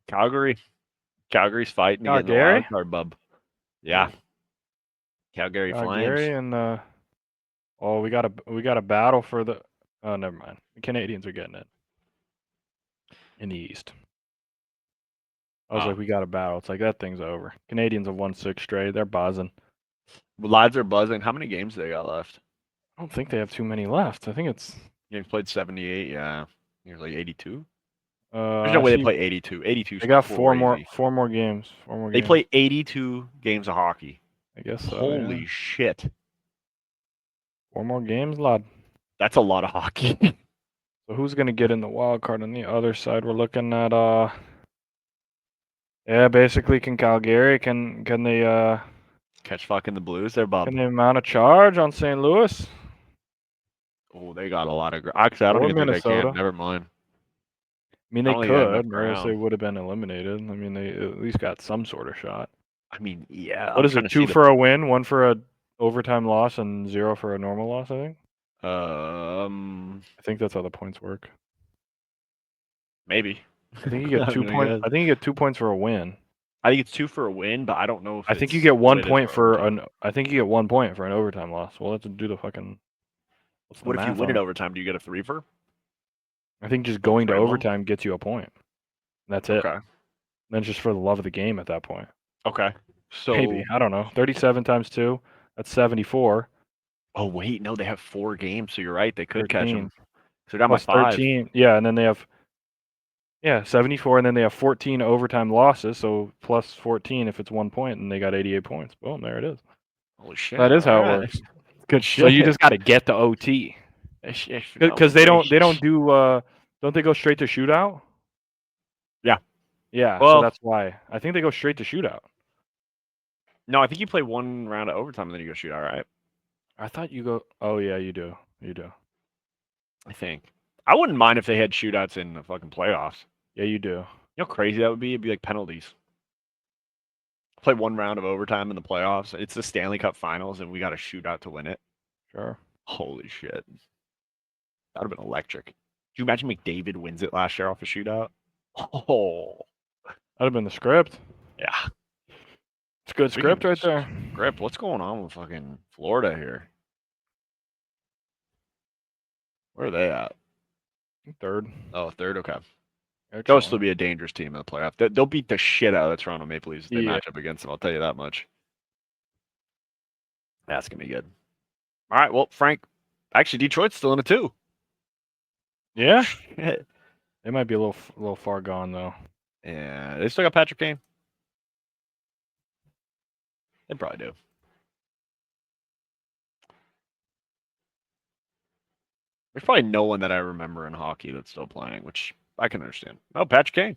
Calgary. Calgary's fighting to get in the Gary. wild card, bub. Yeah. Oh, Calgary Flames. Gary and oh, we got a battle for the. Oh, never mind. The Canadians are getting it in the East. I was Ah. like, we got a battle. It's like that thing's over. Canadians have won 6 straight. They're buzzing. Lads are buzzing. How many games they got left? I don't think they have too many left. I think it's Games played 78, yeah. You're like 82? There's no I way they see play 82. 82 is they got four more crazy. four more games. Four more They games. play 82 games of hockey. I guess so, yeah. Holy shit. 4 more games, lad. That's a lot of hockey. So who's gonna get in the wild card on the other side? We're looking at yeah, basically can they Catch fucking the Blues there, Bob. can they mount a charge on St. Louis Oh, they got a lot of actually, I don't or even think they can. Minnesota? Never mind. I mean I they don't think they have enough could, or else they ground. would have been eliminated. I mean they at least got some sort of shot. I mean, yeah, What I'm is trying it? to see Two the for a win, one for a overtime loss, and 0 for a normal loss, I think. um I think that's how the points work. maybe. I think you get I two mean, I points. guess. I think you get 2 points for a win. I think it's 2 for a win, but I don't know if I think you it's get what one it is point for for overtime. an. I think you get 1 point for an overtime loss. Well, let's do the fucking. What's the What if you math win on in it? overtime? Do you get a 3 for? I think just Don't going to frame them. overtime gets you a point. That's it. Okay. Then it's just for the love of the game at that point. Okay. Maybe So, I don't know. 37 times 2. That's 74. oh wait, no, they have 4 games, so you're right. They could catch 13 them. So they're down by plus 5. 13. Yeah, and then they have 74, and then they have 14 overtime losses. So plus 14 if it's 1 point, and they got 88 points. Boom, there it is. Holy shit! That is All how it right. works. Good So you shit. just got to get the OT because they don't do don't they go straight to shootout? Yeah. Yeah, so Well, that's why I think they go straight to shootout. no, I think you play 1 round of overtime and then you go shoot. All right. I thought you go. Oh yeah, you do. You do. I think. I wouldn't mind if they had shootouts in the fucking playoffs. Yeah, you do. You know how crazy that would be? It'd be like penalties. Play 1 round of overtime in the playoffs. It's the Stanley Cup Finals, and we got a shootout to win it. Sure. Holy shit! That would have been electric. Could you imagine McDavid wins it last year off a shootout? Oh, That'd have been the script. yeah. It's good Speaking script of right there. script, what's going on with fucking Florida here? Where are they at? Third. Oh, third. Okay. They're They'll chilling. still be a dangerous team in the playoff. They'll beat the shit out of the Toronto Maple Leafs if they Yeah. match up against them. I'll tell you that much. That's gonna be good. All right. Well, Frank, actually, Detroit's still in it too. Yeah. Shit. They might be a little far gone though. Yeah, they still got Patrick Kane. They probably do. There's probably no one that I remember in hockey that's still playing, which I can understand. Oh, Patrick Kane.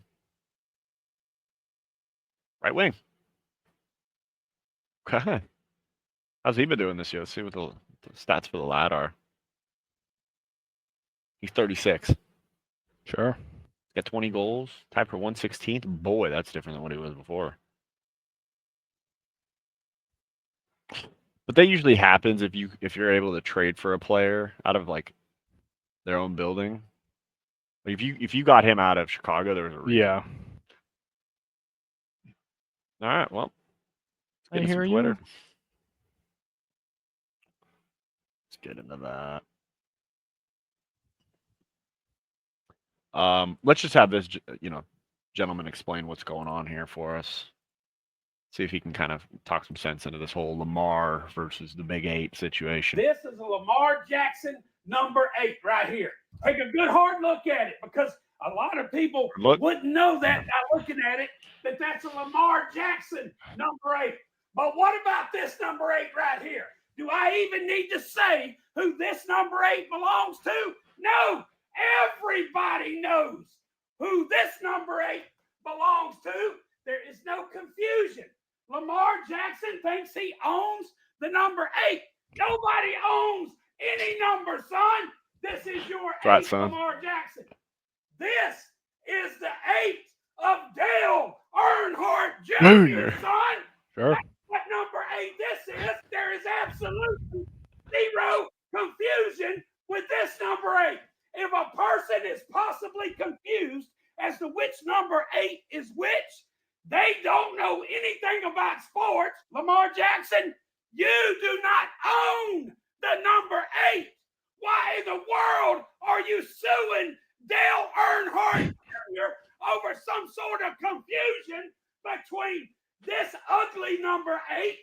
Right wing. Okay. How's he been doing this year? Let's see what the stats for the lad are. He's 36. He's Sure. got 20 goals. Tied for 116th. Boy, that's different than what he was before. But that usually happens if you're able to trade for a player out of like their own building. Like if you got him out of Chicago, there was a reason. Yeah. All right, well, let's get I into some hear Twitter. you. Let's get into that. Let's just have this, gentleman explain what's going on here for us. See if he can kind of talk some sense into this whole Lamar versus the Big Eight situation. This is a Lamar Jackson number 8 right here. Take a good hard look at it because a lot of people wouldn't know that by looking at it, that that's a Lamar Jackson number 8. But what about this number 8 right here? Do I even need to say who this number 8 belongs to? No, everybody knows who this number 8 belongs to. There is no confusion. Lamar Jackson thinks he owns the number 8. Nobody owns any number, son. This is your Right, 8, son. Lamar Jackson. This is the 8 of Dale Earnhardt Jr., son. Sure. That's what number 8 this is. There is absolutely zero confusion with this number 8. If a person is possibly confused as to which number 8 is which, they don't know anything about sports. Lamar Jackson, you do not own the number 8. Why in the world are you suing Dale Earnhardt Jr. over some sort of confusion between this ugly number 8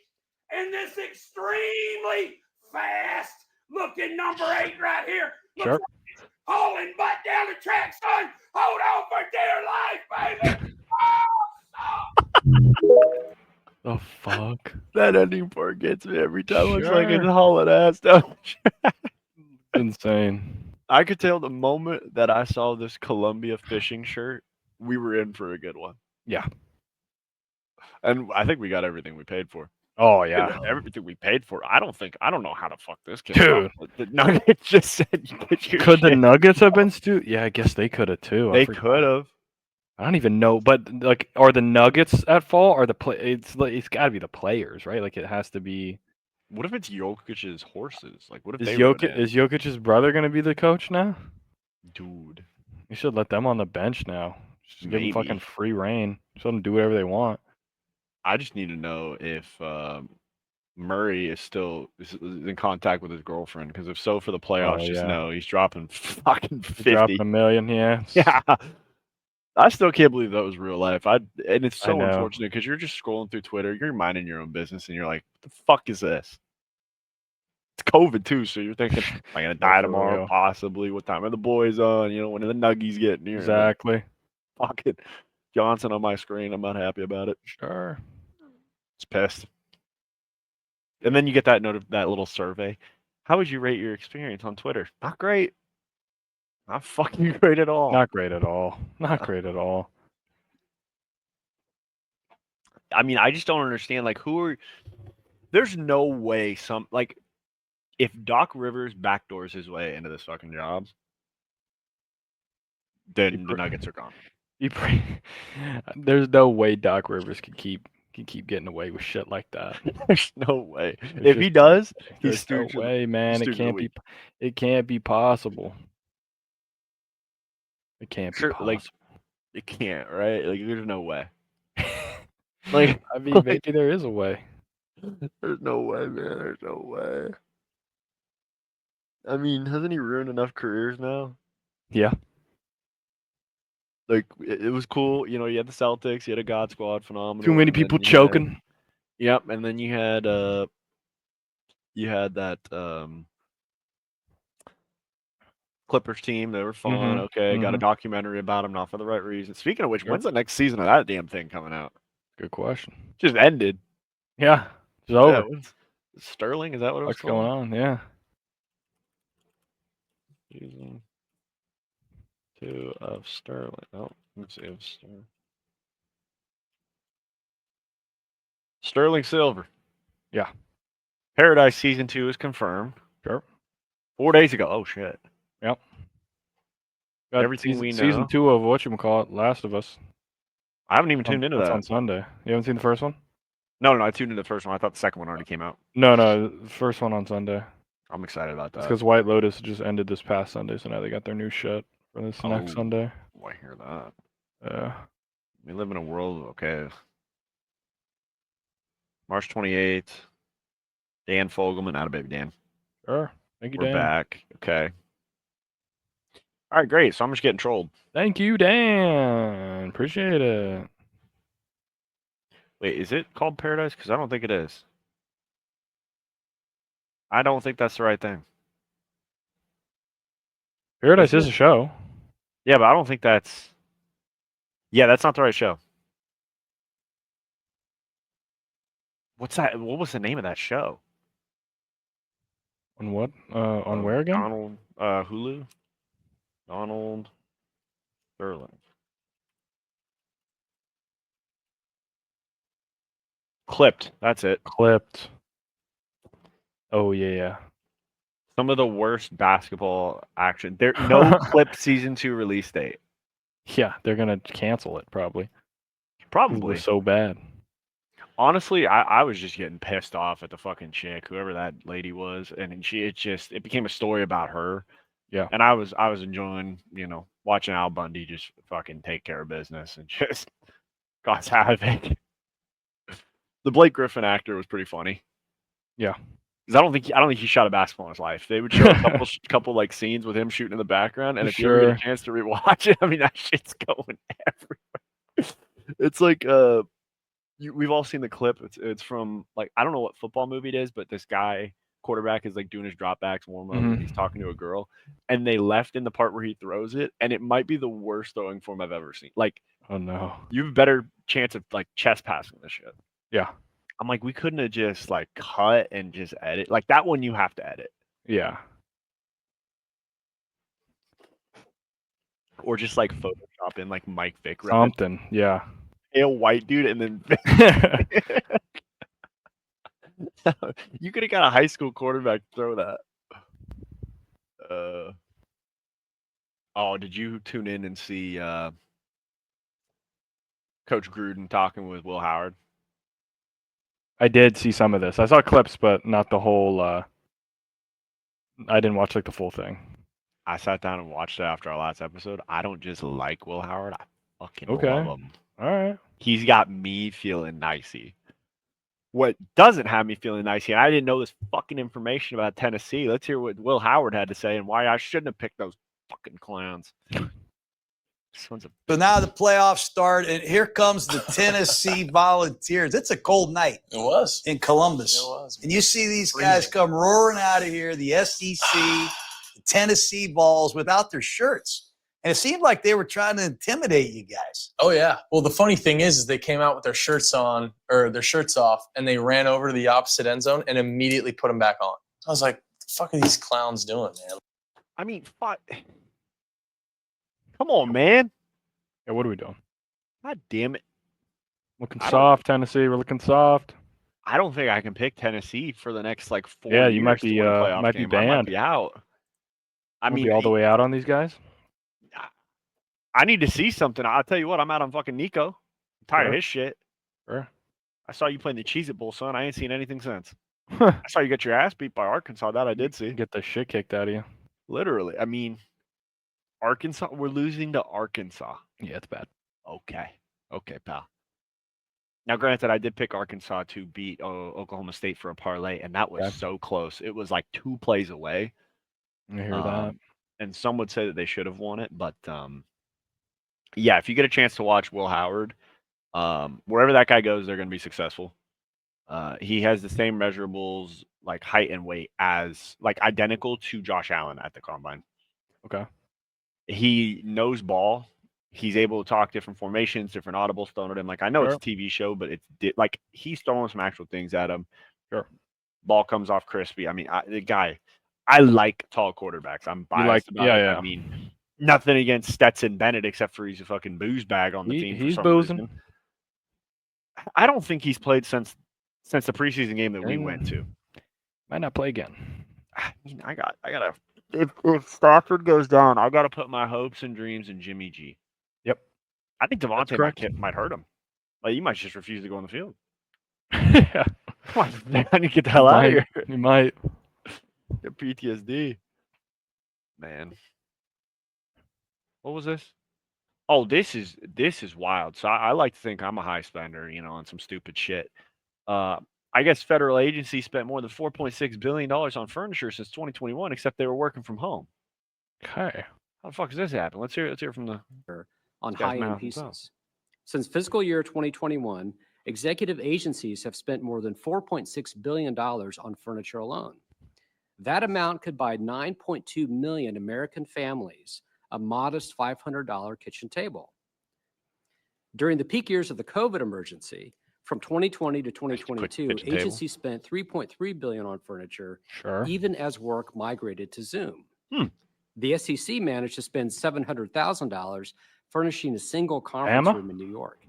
and this extremely fast looking number 8 right here? Looks Sure. like he's hauling butt down the track, son. Hold on for dear life, baby. The fuck? That ending part gets me every time. Looks like it's Sure. hauling ass down. It's insane. I could tell the moment that I saw this Columbia fishing shirt, we were in for a good one. Yeah. And I think we got everything we paid for. Oh yeah. Everything we paid for. I don't know how the fuck this came Dude. up. The Nuggets just said you get your Could the shit. Nuggets have been Yeah, I guess they could have too. They could have. I don't even know, but like, are the Nuggets at fault? Or the play? It's got to be the players, right? Like, it has to be. What if it's Jokic's horses? Like, what if Is they wrote Jokic in? is Jokic's brother going to be the coach now? Dude, You should let them on the bench now. Just give them fucking maybe. free reign. Just let them do whatever they want. I just need to know if Murray is still in contact with his girlfriend. Because if so, for the playoffs, Oh just yeah, know he's dropping fucking he dropped 50. $1 million. Yeah, Yeah. I still can't believe that was real life. And it's I so know. unfortunate because you're just scrolling through Twitter, you're minding your own business, and you're like, "What the fuck is this?" It's COVID too, so you're thinking, "Am I gonna No, die for tomorrow? real. Possibly. What time are the boys on? When are the Nuggies getting here?" And then Exactly. fucking Johnson on my screen. I'm not happy about it. Sure. It's pissed. And then you get that little survey. How would you rate your experience on Twitter? Not great. Not fucking great at all. Not great at all. Not great at all. I mean, I just don't understand. Like, there's no way if Doc Rivers backdoors his way into this fucking job, then the Nuggets are gone. There's no way Doc Rivers can keep getting away with shit like that. There's no way. There's If he just does, he's there's no stooge. way, man. It Stooge of the can't be. week. It can't be possible. It can't be Sure, like possible. it can't, right? Like there's no way. Like, I mean, like maybe there is a way. there's no way, man. There's no way. I mean, hasn't he ruined enough careers now? Yeah. Like it was cool, you had the Celtics, you had a God Squad, phenomenal. Too many and then people you had- choking. Yep, and then you had that Clippers team. They were fun. Okay, got a documentary about them, not for the right reason. Speaking of which, Sure. when's the next season of that damn thing coming out? Good question. Just ended. Yeah. It's Yeah, over. when's Sterling? Is that what it was What's going called? on? Yeah. Season 2 of Sterling. Oh, let's see. Of Sterling. Sterling Silver. Yeah. Paradise season 2 is confirmed. Sure. 4 days ago. Oh shit. Yep. Got Everything we season know. 2 of whatchamacallit, Last of Us. I haven't even tuned into That's that. on Sunday. You haven't seen the first one? No, I tuned into the first one. I thought the second one already came out. No, the first one on Sunday. I'm excited about It's that. because White Lotus just ended this past Sunday, so now they got their new shit for this next Sunday. Oh, I hear that. Yeah. We live in a world, okay. March 28th. Dan Fogelman, out of baby Dan. Sure. Thank you, We're Dan. back. Okay. All right, great. So I'm just getting trolled. Thank you, Dan. Appreciate it. Wait, is it called Paradise? Because I don't think it is. I don't think that's the right thing. Paradise is a show. Yeah, but I don't think that's. Yeah, that's not the right show. What's that? What was the name of that show? On what? On where again? Donald Hulu. Donald Sterling. Clipped. That's it. Clipped. Oh yeah. Some of the worst basketball action. There no Clipped season 2 release date. Yeah, they're gonna cancel it probably. It Probably. was so bad. Honestly, I was just getting pissed off at the fucking chick, whoever that lady was, and it became a story about her. Yeah. And I was enjoying, watching Al Bundy just fucking take care of business and just cause havoc. The Blake Griffin actor was pretty funny. Yeah. Because I don't think he shot a basketball in his life. They would show a couple like scenes with him shooting in the background, and if you ever get a chance to rewatch it, I mean that shit's going everywhere. It's like we've all seen the clip. It's from like I don't know what football movie it is, but this guy quarterback is like doing his dropbacks warm up, and he's talking to a girl, and they left in the part where he throws it, and it might be the worst throwing form I've ever seen. Like, oh no, you have a better chance of like chest passing this shit. Yeah. I'm like, we couldn't have just like cut and just edit. Like that one you have to edit. Yeah. Or just like Photoshop in like Mike Vick. Something. Yeah. Pale white dude and then you could have got a high school quarterback to throw that. Oh, did you tune in and see Coach Gruden talking with Will Howard? I did see some of this. I saw clips, but not the whole. I didn't watch like the full thing. I sat down and watched it after our last episode. I don't just like Will Howard. I fucking love him. All right. He's got me feeling nicey. What doesn't have me feeling nicey, and I didn't know this fucking information about Tennessee. Let's hear what Will Howard had to say and why I shouldn't have picked those fucking clowns. So now the playoffs start, and here comes the Tennessee Volunteers. It's a cold night. It was. In Columbus. It was. And you see these guys come roaring out of here, the SEC, the Tennessee Vols, without their shirts. And it seemed like they were trying to intimidate you guys. Oh, yeah. Well, the funny thing is they came out with their shirts on, or their shirts off, and they ran over to the opposite end zone and immediately put them back on. I was like, what the fuck are these clowns doing, man? I mean, fuck. Come on, man. Yeah, what are we doing? God damn it. Looking soft, Tennessee. We're looking soft. I don't think I can pick Tennessee for the next like 4 Yeah, years. you might be might be banned. I might be out. I mean, be all the way out on these guys. I need to see something. I'll tell you what, I'm out on fucking Nico. I'm tired of his shit. Sure. I saw you playing the Cheez-It Bowl, son. I ain't seen anything since. I saw you get your ass beat by Arkansas. That I did see. Get the shit kicked out of you. Literally. I mean, Arkansas, we're losing to Arkansas. Yeah, it's bad. Okay, pal. Now, granted, I did pick Arkansas to beat Oklahoma State for a parlay, and that was so close. It was like 2 plays away. I hear that. And some would say that they should have won it, but yeah, if you get a chance to watch Will Howard, wherever that guy goes, they're going to be successful. He has the same measurables, like height and weight, as like identical to Josh Allen at the combine. Okay. He knows ball. He's able to talk different formations, different audibles thrown at him. Like, I know it's a TV show, but it's like he's throwing some actual things at him. Sure. Ball comes off crispy. I mean, the guy, I like tall quarterbacks. I'm biased about it. Yeah. I mean, nothing against Stetson Bennett except for he's a fucking booze bag on the team. He's for some boozing. reason. I don't think he's played since since the preseason game that we went to. Might not play again. I mean, I gotta. If Stafford goes down, I gotta put my hopes and dreams in Jimmy G. Yep. I think Devontae correct. might hurt him. Like, you might just refuse to go on the field. Yeah. Come on, I need to get the hell out of here. You might. Get PTSD. Man. What was this? Oh, this is wild. So I like to think I'm a high spender, on some stupid shit. I guess federal agencies spent more than $4.6 billion on furniture since 2021, except they were working from home. Okay. How the fuck does this happen? Let's hear from the on this guy's high-end mouth himself. pieces. Since fiscal year 2021, executive agencies have spent more than $4.6 billion on furniture alone. That amount could buy 9.2 million American families a modest $500 kitchen table. During the peak years of the COVID emergency, from 2020 to 2022, agencies spent $3.3 billion on furniture, Sure. even as work migrated to Zoom. Hmm. The SEC managed to spend $700,000 furnishing a single conference room in New York.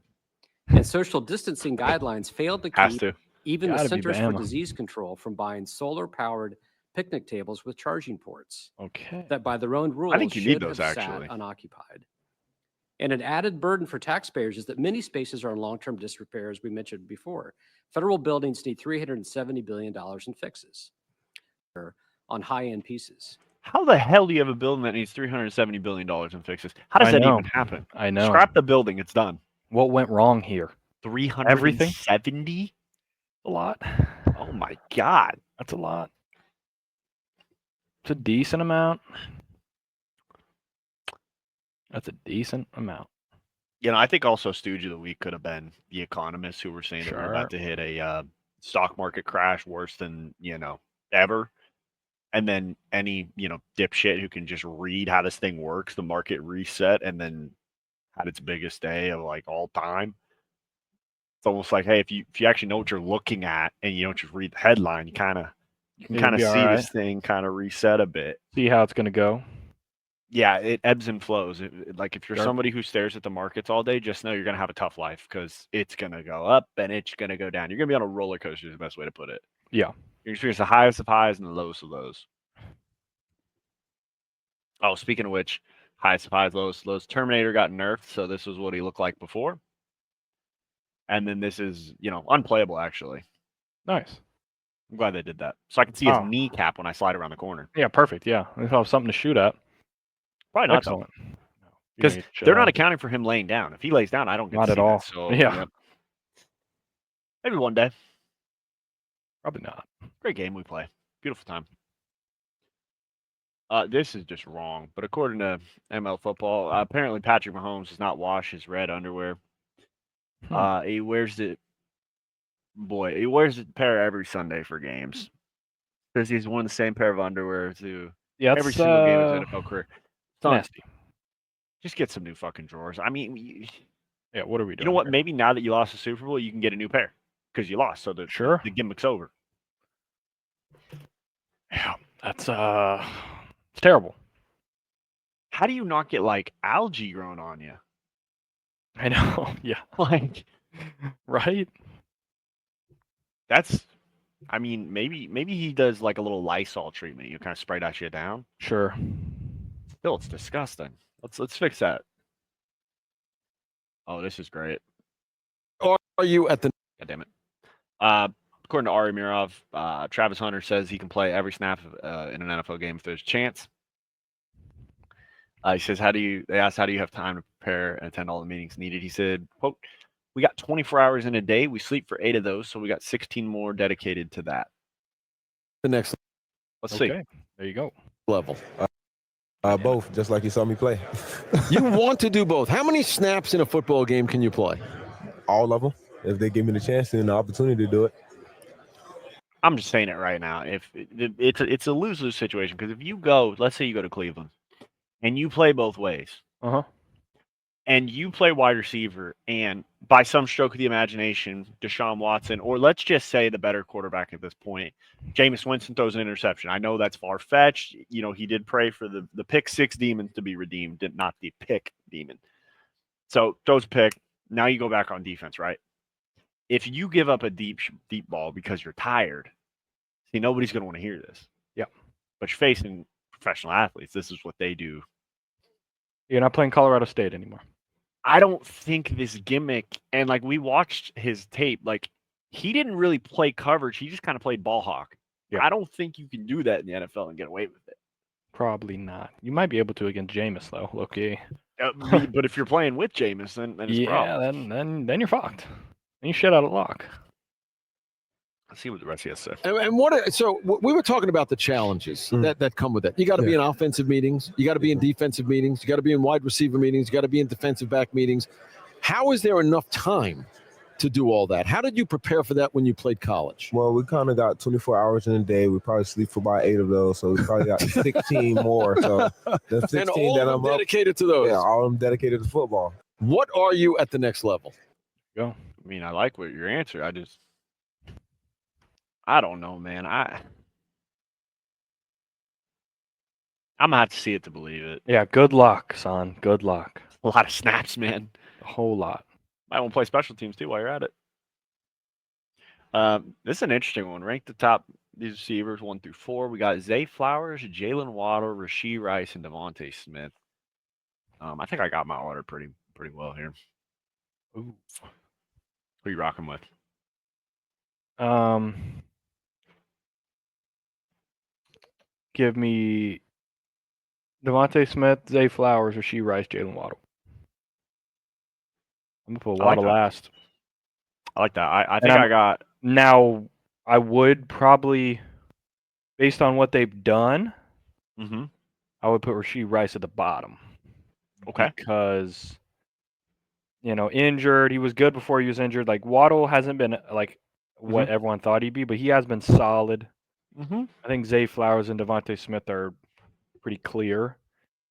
And social distancing guidelines failed to keep even the Centers for Disease Control from buying solar-powered picnic tables with charging ports. Okay. That by their own rules I think you need should those, have actually. sat unoccupied. And an added burden for taxpayers is that many spaces are in long-term disrepair, as we mentioned before. Federal buildings need $370 billion in fixes on high-end pieces. How the hell do you have a building that needs $370 billion in fixes? How does that even happen? I know. Scrap the building. It's done. What went wrong here? 370? A lot. Oh, my God. That's a lot. It's a decent amount. That's a decent amount. I think also Stooge of the Week could have been the economists who were saying that we're about to hit a stock market crash worse than, ever. And then any, dipshit who can just read how this thing works, the market reset, and then had its biggest day of like all time. It's almost like, hey, if you actually know what you're looking at and you don't just read the headline, you can kind of see this thing kind of reset a bit. See how it's going to go. Yeah, it ebbs and flows. Like if you're somebody who stares at the markets all day, just know you're going to have a tough life because it's going to go up and it's going to go down. You're going to be on a roller coaster is the best way to put it. Yeah. You're going to experience the highest of highs and the lowest of lows. Oh, speaking of which, highest of highs, lowest of lows. Terminator got nerfed, so this was what he looked like before. And then this is, unplayable, actually. Nice. I'm glad they did that. So I can see his kneecap when I slide around the corner. Yeah, perfect. Yeah. We'll have something to shoot at. Probably not. Excellent. Because they're not accounting for him laying down. If he lays down, I don't get not to see at all. that. So, yeah. Maybe one day. Probably not. Great game we play. Beautiful time. This is just wrong. But according to ML Football, apparently Patrick Mahomes does not wash his red underwear. He wears it. Boy, he wears a pair every Sunday for games. Because he's worn the same pair of underwear to every single game of his NFL career. Nasty. Just get some new fucking drawers. I mean, yeah, what are we doing? You know what? Here? Maybe now that you lost the Super Bowl, you can get a new pair because you lost. So the gimmick's over. Yeah, that's it's terrible. How do you not get like algae growing on you? I know. Yeah. Like, right? That's. I mean, maybe he does like a little Lysol treatment. You kind of spray that shit down. Sure. Still, it's disgusting. Let's fix that. Oh, this is great. Are you at the? God damn it. According to Ari Mirov, Travis Hunter says he can play every snap in an NFL game if there's a chance. He says, they asked, how do you have time to prepare and attend all the meetings needed? He said, quote, we got 24 hours in a day. We sleep for 8 of those. So we got 16 more dedicated to that. The next. Let's see. There you go. Level. Both, just like you saw me play. You want to do both. How many snaps in a football game can you play? All of them. If they give me the chance and the opportunity to do it. I'm just saying it right now. If it's a lose-lose situation, because if you go, let's say you go to Cleveland, and you play both ways, and you play wide receiver, and by some stroke of the imagination, Deshaun Watson, or let's just say the better quarterback at this point, Jameis Winston throws an interception. I know that's far-fetched. He did pray for the pick six demons to be redeemed, not the pick demon. So throws a pick. Now you go back on defense, right? if you give up a deep ball because you're tired, see, nobody's going to want to hear this. Yep. But you're facing professional athletes. This is what they do. You're not playing Colorado State anymore. I don't think this gimmick, and like we watched his tape, like he didn't really play coverage. He just kind of played ball hawk. Yep. I don't think you can do that in the NFL and get away with it. Probably not. You might be able to against Jameis though. Okay. But if you're playing with Jameis, then it's a problem. then you're fucked. Then you shit out of luck. Let's see what the rest of you has to say. And so we were talking about the challenges that come with it. You got to be in offensive meetings. You got to be in defensive meetings. You got to be in wide receiver meetings. You got to be in defensive back meetings. How is there enough time to do all that? How did you prepare for that when you played college? Well, we kind of got 24 hours in a day. We probably sleep for about 8 of those, so we probably got 16 more. So the 16 And all that of I'm them dedicated to those. Yeah, all of them dedicated to football. What are you at the next level? Go. I mean, I like what your answer. I don't know, man. I'm gonna have to see it to believe it. Yeah, good luck, son. Good luck. A lot of snaps, man. A whole lot. Might want to play special teams too while you're at it. This is an interesting one. Rank the top these receivers 1 through 4. We got Zay Flowers, Jalen Waddle, Rashee Rice, and Devontae Smith. I think I got my order pretty well here. Ooh. Who are you rocking with? Give me Devontae Smith, Zay Flowers, Rashee Rice, Jalen Waddle. I'm gonna put Waddle last. I like that. I think I got. Now, I would probably, based on what they've done, I would put Rashee Rice at the bottom. Okay. Because, injured. He was good before he was injured. Like, Waddle hasn't been, like, what everyone thought he'd be, but he has been solid. I think Zay Flowers and Devontae Smith are pretty clear.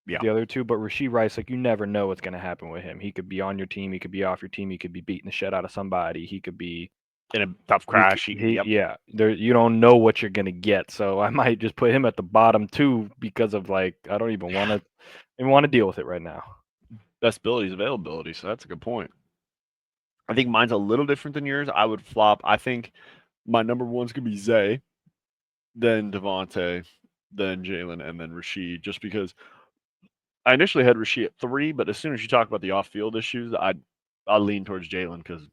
Yeah. The other two, but Rashee Rice, like, you never know what's going to happen with him. He could be on your team. He could be off your team. He could be beating the shit out of somebody. He could be in a tough crash. Yeah. You don't know what you're going to get. So I might just put him at the bottom too because of, like, I don't even want to deal with it right now. Best ability is availability. So that's a good point. I think mine's a little different than yours. I would flop. I think my number one's going to be Zay, then Devontae, then Jalen, and then Rashee, just because I initially had Rashee at 3, but as soon as you talk about the off-field issues, I'll lean towards Jalen because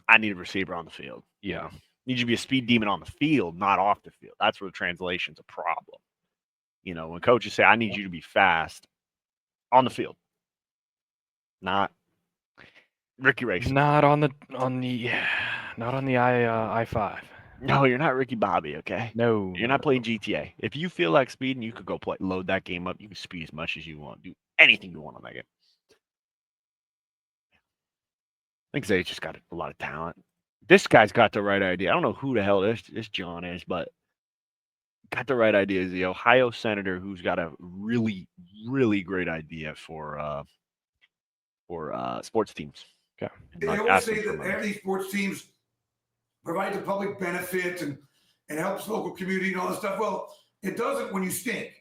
I need a receiver on the field. Yeah. Need you to be a speed demon on the field, not off the field. That's where the translation's a problem. When coaches say, I need you to be fast on the field, not Ricky Racing. Not on the I-5. No, you're not Ricky Bobby, okay? No. You're not playing GTA. If you feel like speeding, you could go load that game up. You can speed as much as you want. Do anything you want on that game. I think Zay's just got a lot of talent. This guy's got the right idea. I don't know who the hell this John is, but got the right idea. Is the Ohio senator who's got a really, really great idea for sports teams. Okay. They always say that every these sports teams provide the public benefit and helps local community and all this stuff. Well, it doesn't when you stink.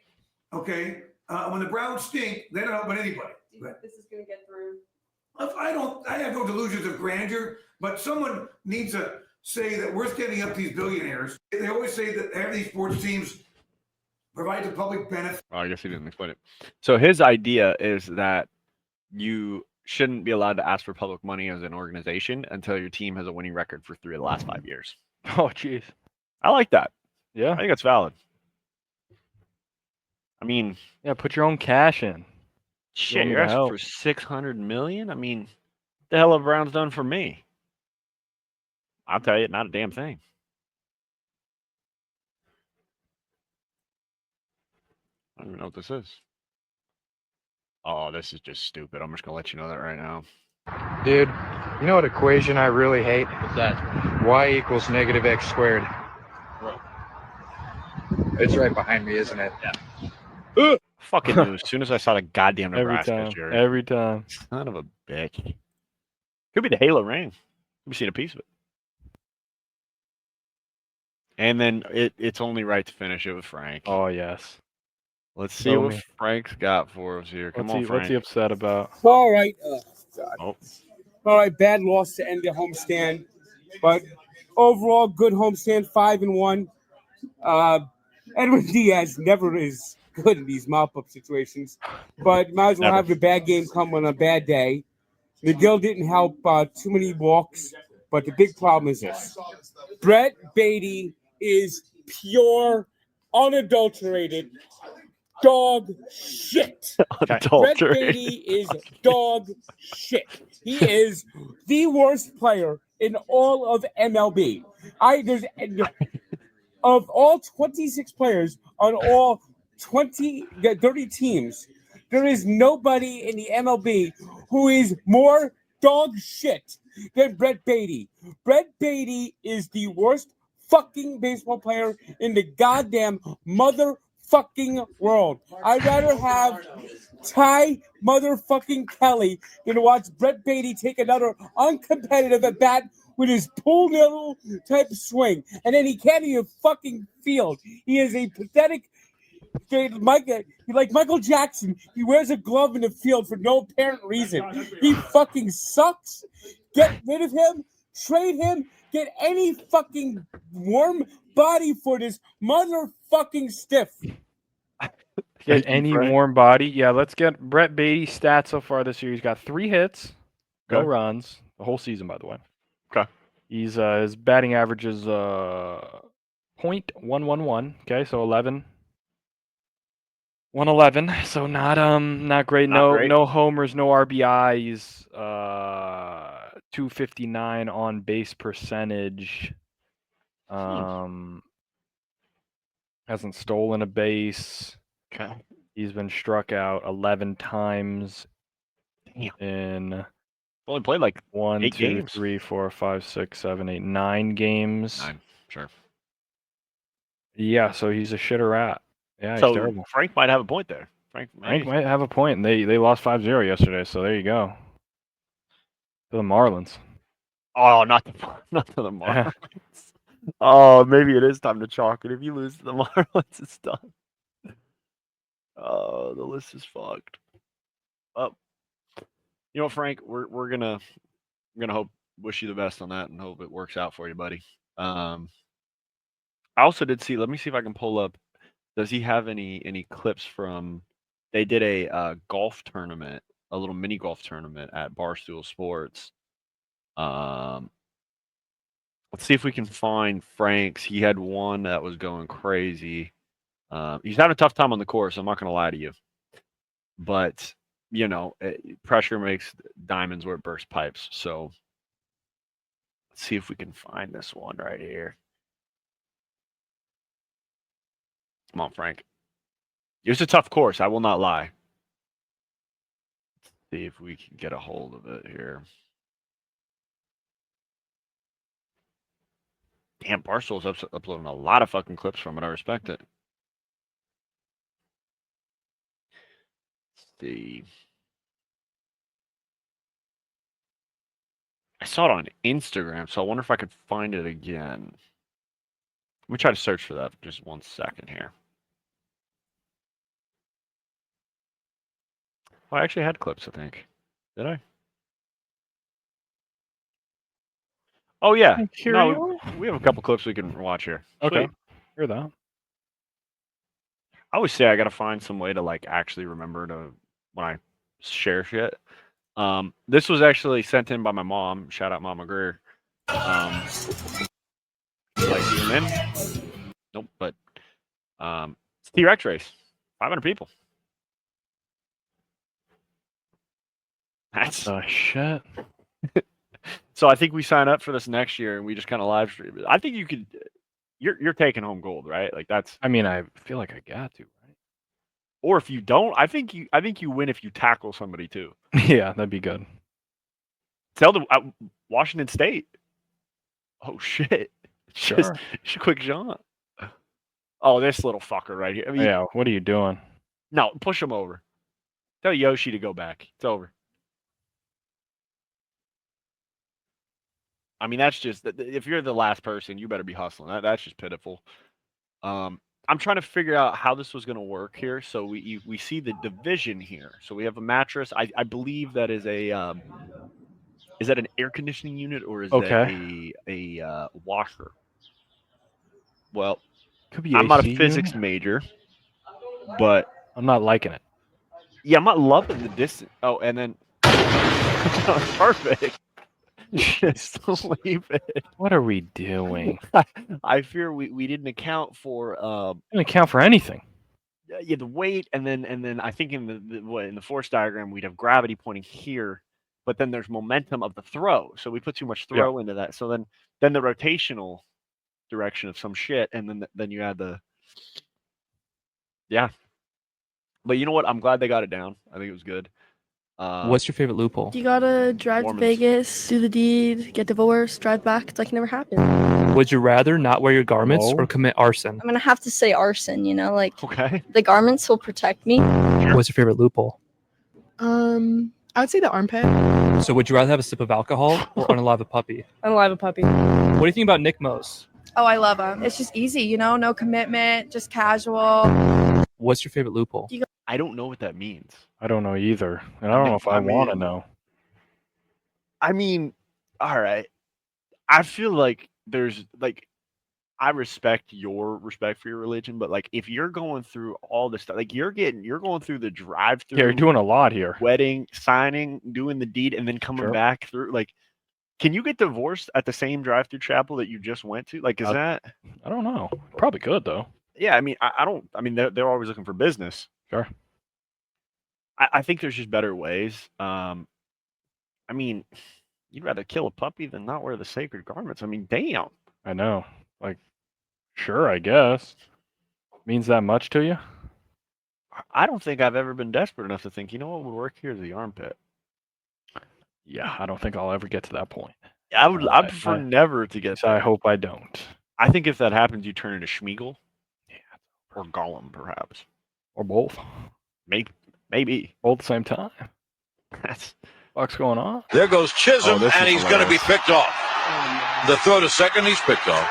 Okay, when the Browns stink, they don't help anybody. Do you think this is going to get through? I have no delusions of grandeur, but someone needs to say that we're standing up to these billionaires. They always say that every these sports teams provide the public benefit. Oh, I guess he didn't explain it. So his idea is that you shouldn't be allowed to ask for public money as an organization until your team has a winning record for 3 of the last 5 years. Oh, jeez. I like that. Yeah. I think that's valid. I mean, yeah, put your own cash in. Shit, you're asking for $600 million? I mean, what the hell have Browns done for me? I'll tell you, not a damn thing. I don't even know what this is. Oh, this is just stupid. I'm just going to let you know that right now. Dude, you know what equation I really hate? What's that? Y equals negative x squared. Bro. It's right behind me, isn't it? Yeah. Fucking knew as soon as I saw the goddamn Nebraska jersey. Every time. Son of a bitch. Could be the Halo ring. We've seen a piece of it. And then it's only right to finish it with Frank. Oh, yes. Let's see what Frank's got for us here. Come on, Frank. What's he upset about? All right. Oh. All right, bad loss to end the homestand, but overall good homestand, 5-1. Edwin Diaz never is good in these mop-up situations, but might as well Never. have the bad game come on a bad day. McGill didn't help too many walks, but the big problem is this. Brett Beatty is pure, unadulterated dog shit. Brett Unadulterated. Beatty is dog shit. He is the worst player in all of MLB. Of all 26 players on all 30 teams, there is nobody in the MLB who is more dog shit than Brett Beatty. Brett Beatty is the worst fucking baseball player in the goddamn motherfucking world. I'd rather have Ty motherfucking Kelly than watch Brett Beatty take another uncompetitive at bat with his pull middle type swing, and then he can't even fucking field. He is a pathetic. Like Michael Jackson, he wears a glove in the field for no apparent reason. He fucking sucks. Get rid of him. Trade him. Get any fucking warm body for this motherfucking stiff. Get Thank you, any Frank. warm body. Yeah, let's get Brett Beatty's stats so far this year. He's got 3 hits, no Okay. runs, the whole season, by the way. Okay. He's his batting average is .111. Okay, so 111. So not great. Not great. No homers, no RBIs. 259 on base percentage. Hasn't stolen a base. Okay. He's been struck out 11 times. Damn. In Only played like 1, 8 2, games. 3, 4, 5, 6, 7, 8, 9 games. 9. Sure. Yeah, so he's a shitter rat. Yeah, he's So terrible. Frank might have a point there. Frank might have a point. They lost 5-0 yesterday, so there you go. To the Marlins. Oh, not to the Marlins. Oh, maybe it is time to chalk it. If you lose to the Marlins, it's done. Oh, the list is fucked. Oh, you know, Frank, we're gonna wish you the best on that and hope it works out for you, buddy. I also did see. Let me see if I can pull up. Does he have any clips from? They did a golf tournament, a little mini golf tournament at Barstool Sports. Let's see if we can find Frank's. He had one that was going crazy. He's having a tough time on the course. I'm not going to lie to you, but you know, pressure makes diamonds where it bursts pipes. So let's see if we can find this one right here. Come on, Frank. It was a tough course. I will not lie. Let's see if we can get a hold of it here. Damn, Barstool's uploading a lot of fucking clips from it. I respect it. Let's see. I saw it on Instagram, so I wonder if I could find it again. Let me try to search for that for just 1 second here. Oh, I actually had clips, I think. Did I? Oh, yeah. No, we have a couple clips we can watch here. Okay. Sweet. Hear that. I always say I got to find some way to like actually remember to when I share shit. This was actually sent in by my mom. Shout out Mama Greer. Like zoom in. Nope, but it's T-Rex race. 500 people. That's shit. So I think we sign up for this next year and we just kind of live stream it. I think you could. You're taking home gold, right? Like that's. I mean, I feel like I got to, right? Or if you don't, I think you win if you tackle somebody too. Yeah, that'd be good. Tell the Washington State. Oh shit! Sure. Just a quick jaunt. Oh, this little fucker right here. I mean, Yeah, what are you doing? No, push him over. Tell Yoshi to go back. It's over. I mean, that's just if you're the last person, you better be hustling. That's just pitiful. I'm trying to figure out how this was going to work here. So we see the division here. So we have a mattress. I believe that is a Is that an air conditioning unit or is Okay. that a washer? Well, Could be I'm not a AC physics unit. major, but I'm not liking it. yeah, I'm not loving the distance. Oh, and then perfect. Just leave it. What are we doing? I fear we didn't account for Didn't account for anything. yeah, the weight, and then I think in the force diagram we'd have gravity pointing here, but then there's momentum of the throw, so we put too much Yeah. throw into that. So then the rotational direction of some shit, and then you add the yeah. But you know what? I'm glad they got it down. I think it was good. What's your favorite loophole? You gotta drive Mormons. to Vegas, do the deed, get divorced, drive back. It's like it never happened. Would you rather not wear your garments No. or commit arson? I'm gonna have to say arson, like Okay. the garments will protect me. What's your favorite loophole? I would say the armpit. So would you rather have a sip of alcohol or unalive a puppy? Unalive a puppy. What do you think about Nick Mose? Oh, I love him. It's just easy, no commitment, just casual. What's your favorite loophole? I don't know what that means. I don't know either, and I don't know if I want to know. I mean, all right. I feel like there's like I respect your respect for your religion, but like if you're going through all this stuff, like you're going through the drive-through, Yeah, you're doing a lot here. wedding, signing, doing the deed, and then coming Sure. back through. Like, can you get divorced at the same drive-through chapel that you just went to? Like, is that? I don't know. Probably could though. Yeah, I mean, I don't. I mean, they're always looking for business. Sure. I think there's just better ways. I mean, you'd rather kill a puppy than not wear the sacred garments. I mean, damn. I know. Like, sure, I guess. Means that much to you? I don't think I've ever been desperate enough to think, you know what would work here is the armpit. Yeah, I don't think I'll ever get to that point. I'd prefer never to get So I there. hope I don't. I think if that happens, you turn into Schmeagol. Yeah. Or Gollum, perhaps. Or both. Maybe. Both at the same time. That's What's going on? There goes Chisholm, this and is he's going to be hilarious. picked off. The throw to second, he's picked off.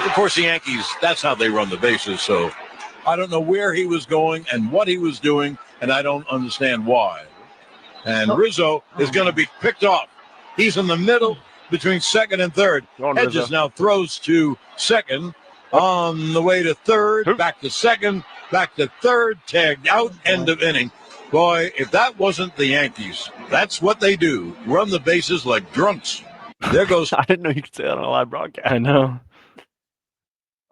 Of course, the Yankees, that's how they run the bases, so I don't know where he was going and what he was doing, and I don't understand why. And Rizzo is going to be picked off. He's in the middle between second and third. Hedges Rizzo. now throws to second, on the way to third, back to second, back to third, tagged out, end of inning. Boy, if that wasn't the Yankees, that's what they do. Run the bases like drunks. There goes. I didn't know you could say that on a live broadcast. I know.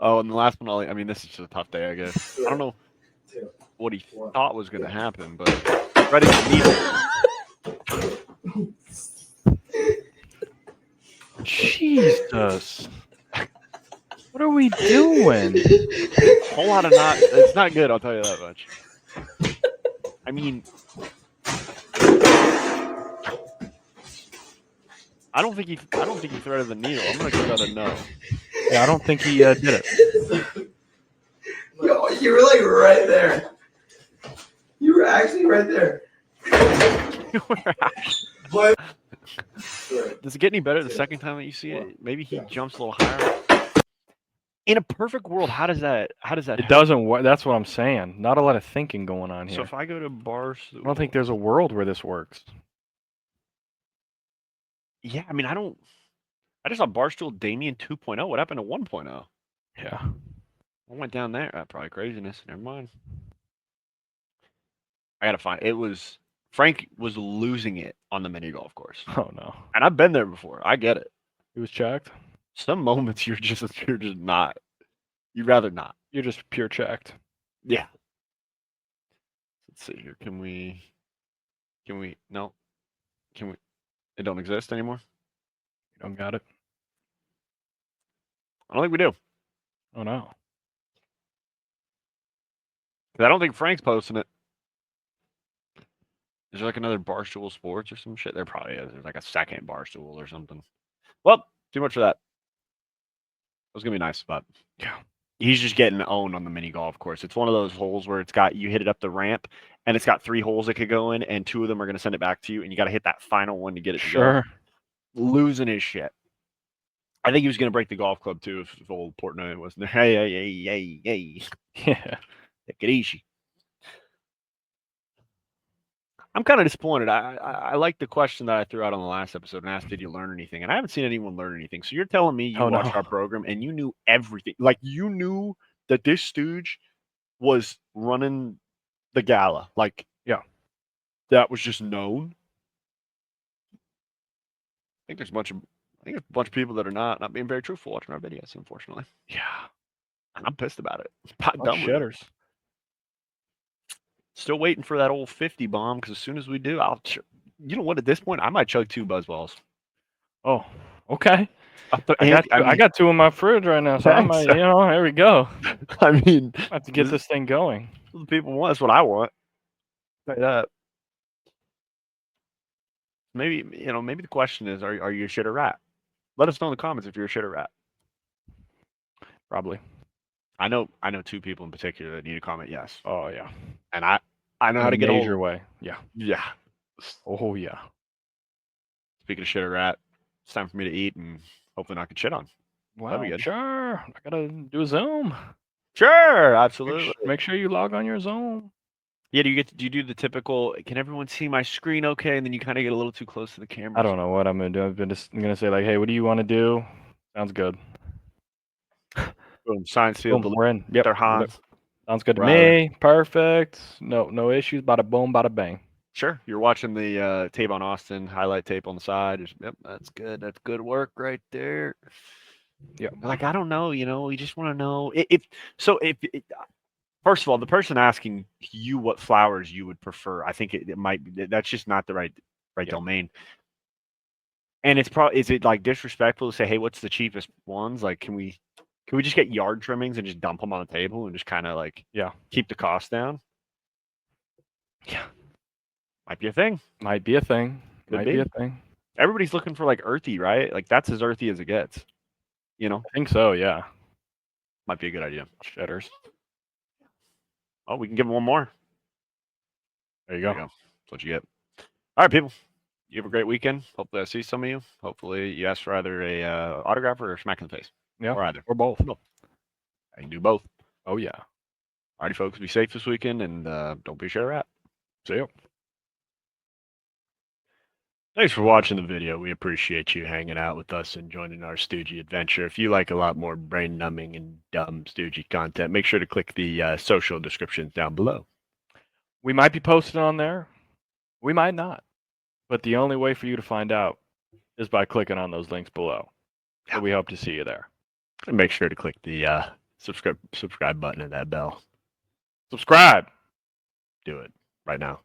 Oh, and the last one, I mean, this is just a tough day, I guess. I don't know what he thought was going to happen, but ready to needle. Jesus. What are we doing? Whole lot of not. It's not good. I'll tell you that much. I mean, I don't think he threaded the needle. I'm gonna give that a no. Yeah, I don't think he did it. Yo, you were like right there. You were actually right there. But Does it get any better the second time that you see it? Maybe he jumps a little higher. In a perfect world, how does that? It doesn't work. That's what I'm saying. Not a lot of thinking going on here. So if I go to bars, I don't think there's a world where this works. Yeah, I mean, I just saw Barstool Damien 2.0. What happened to 1.0? Yeah. I went down there. Probably craziness. Never mind. I gotta find. It was Frank was losing it on the mini golf course. Oh no. And I've been there before. I get it. He was checked. Some moments you're just not. You'd rather not. You're just pure checked. Yeah. Let's see here. Can we? No. Can we? It don't exist anymore. You don't got it. I don't think we do. Oh no. 'Cause I don't think Frank's posting it. Is there like another Barstool Sports or some shit? There probably is. There's like a second Barstool or something. Well, too much for that. It was gonna be nice, but yeah, he's just getting owned on the mini golf course. It's one of those holes where you hit it up the ramp, and it's got 3 holes it could go in, and 2 of them are gonna send it back to you, and you got to hit that final one to get it. Sure. To go. Losing his shit. I think he was gonna break the golf club too if old Portnoy wasn't there. Hey. Yeah. Take it easy. I'm kind of disappointed. I like the question that I threw out on the last episode and asked, did you learn anything? And I haven't seen anyone learn anything. So you're telling me you Oh, watched no. our program and you knew everything. Like you knew that this stooge was running the gala. Like, Yeah. that was just known. I think there's a bunch of people that are not being very truthful watching our videos, unfortunately. Yeah. And I'm pissed about it. I'm Bunch done of with it. shitters. Still waiting for that old 50 bomb because as soon as we do, you know what? At this point, I might chug 2 Buzzballs. Oh, okay. I I got 2 in my fridge right now, so I Thanks. might, there we go. I mean, I have to get this thing going. The people want. That's what I want. Like that. Maybe maybe the question is, are you a shit or rat? Let us know in the comments if you're a shit or rat. Probably. I know 2 people in particular that need to comment yes. Oh yeah. And I know how to get a hold of major them. way. Yeah. Yeah. Oh yeah. Speaking of shit or rat, it's time for me to eat and hopefully not get shit on. That'd be Wow. good. Sure. I gotta do a Zoom. Sure, absolutely. Make sure you log on your Zoom. Yeah, do you do the typical, can everyone see my screen okay? And then you kind of get a little too close to the camera. I don't know what I'm gonna do. I'm gonna say like, hey, what do you want to do? Sounds good. Boom, science field. Boom, we're in. Yep. Their Hans. Sounds good to Right. me. Perfect. No issues. Bada boom, bada bang. Sure. You're watching the tape on Austin, highlight tape on the side. Yep, that's good. That's good work right there. Yeah. Like, I don't know, we just want to know if first of all, the person asking you what flowers you would prefer, I think it might be that's just not the right domain. And is it like disrespectful to say, hey, what's the cheapest ones? Like, can we just get yard trimmings and just dump them on the table and just kind of like keep the cost down? Yeah. Might be a thing. Might be a thing. Could Might be be a thing. Everybody's looking for like earthy, right? Like that's as earthy as it gets. I think so, yeah. Might be a good idea. Shitters. Oh, we can give them one more. There you go. That's what you get. All right, people. You have a great weekend. Hopefully I see some of you. Hopefully you ask for either a autograph or a smack in the face. Yeah. Or either. Or both. I can do both. Oh yeah. All righty, folks. Be safe this weekend and don't be a shit rat. See ya. Thanks for watching the video. We appreciate you hanging out with us and joining our Stoogie adventure. If you like a lot more brain-numbing and dumb Stoogie content, make sure to click the social descriptions down below. We might be posted on there. We might not. But the only way for you to find out is by clicking on those links below. So we hope to see you there. And make sure to click the subscribe button and that bell. Subscribe. Do it right now.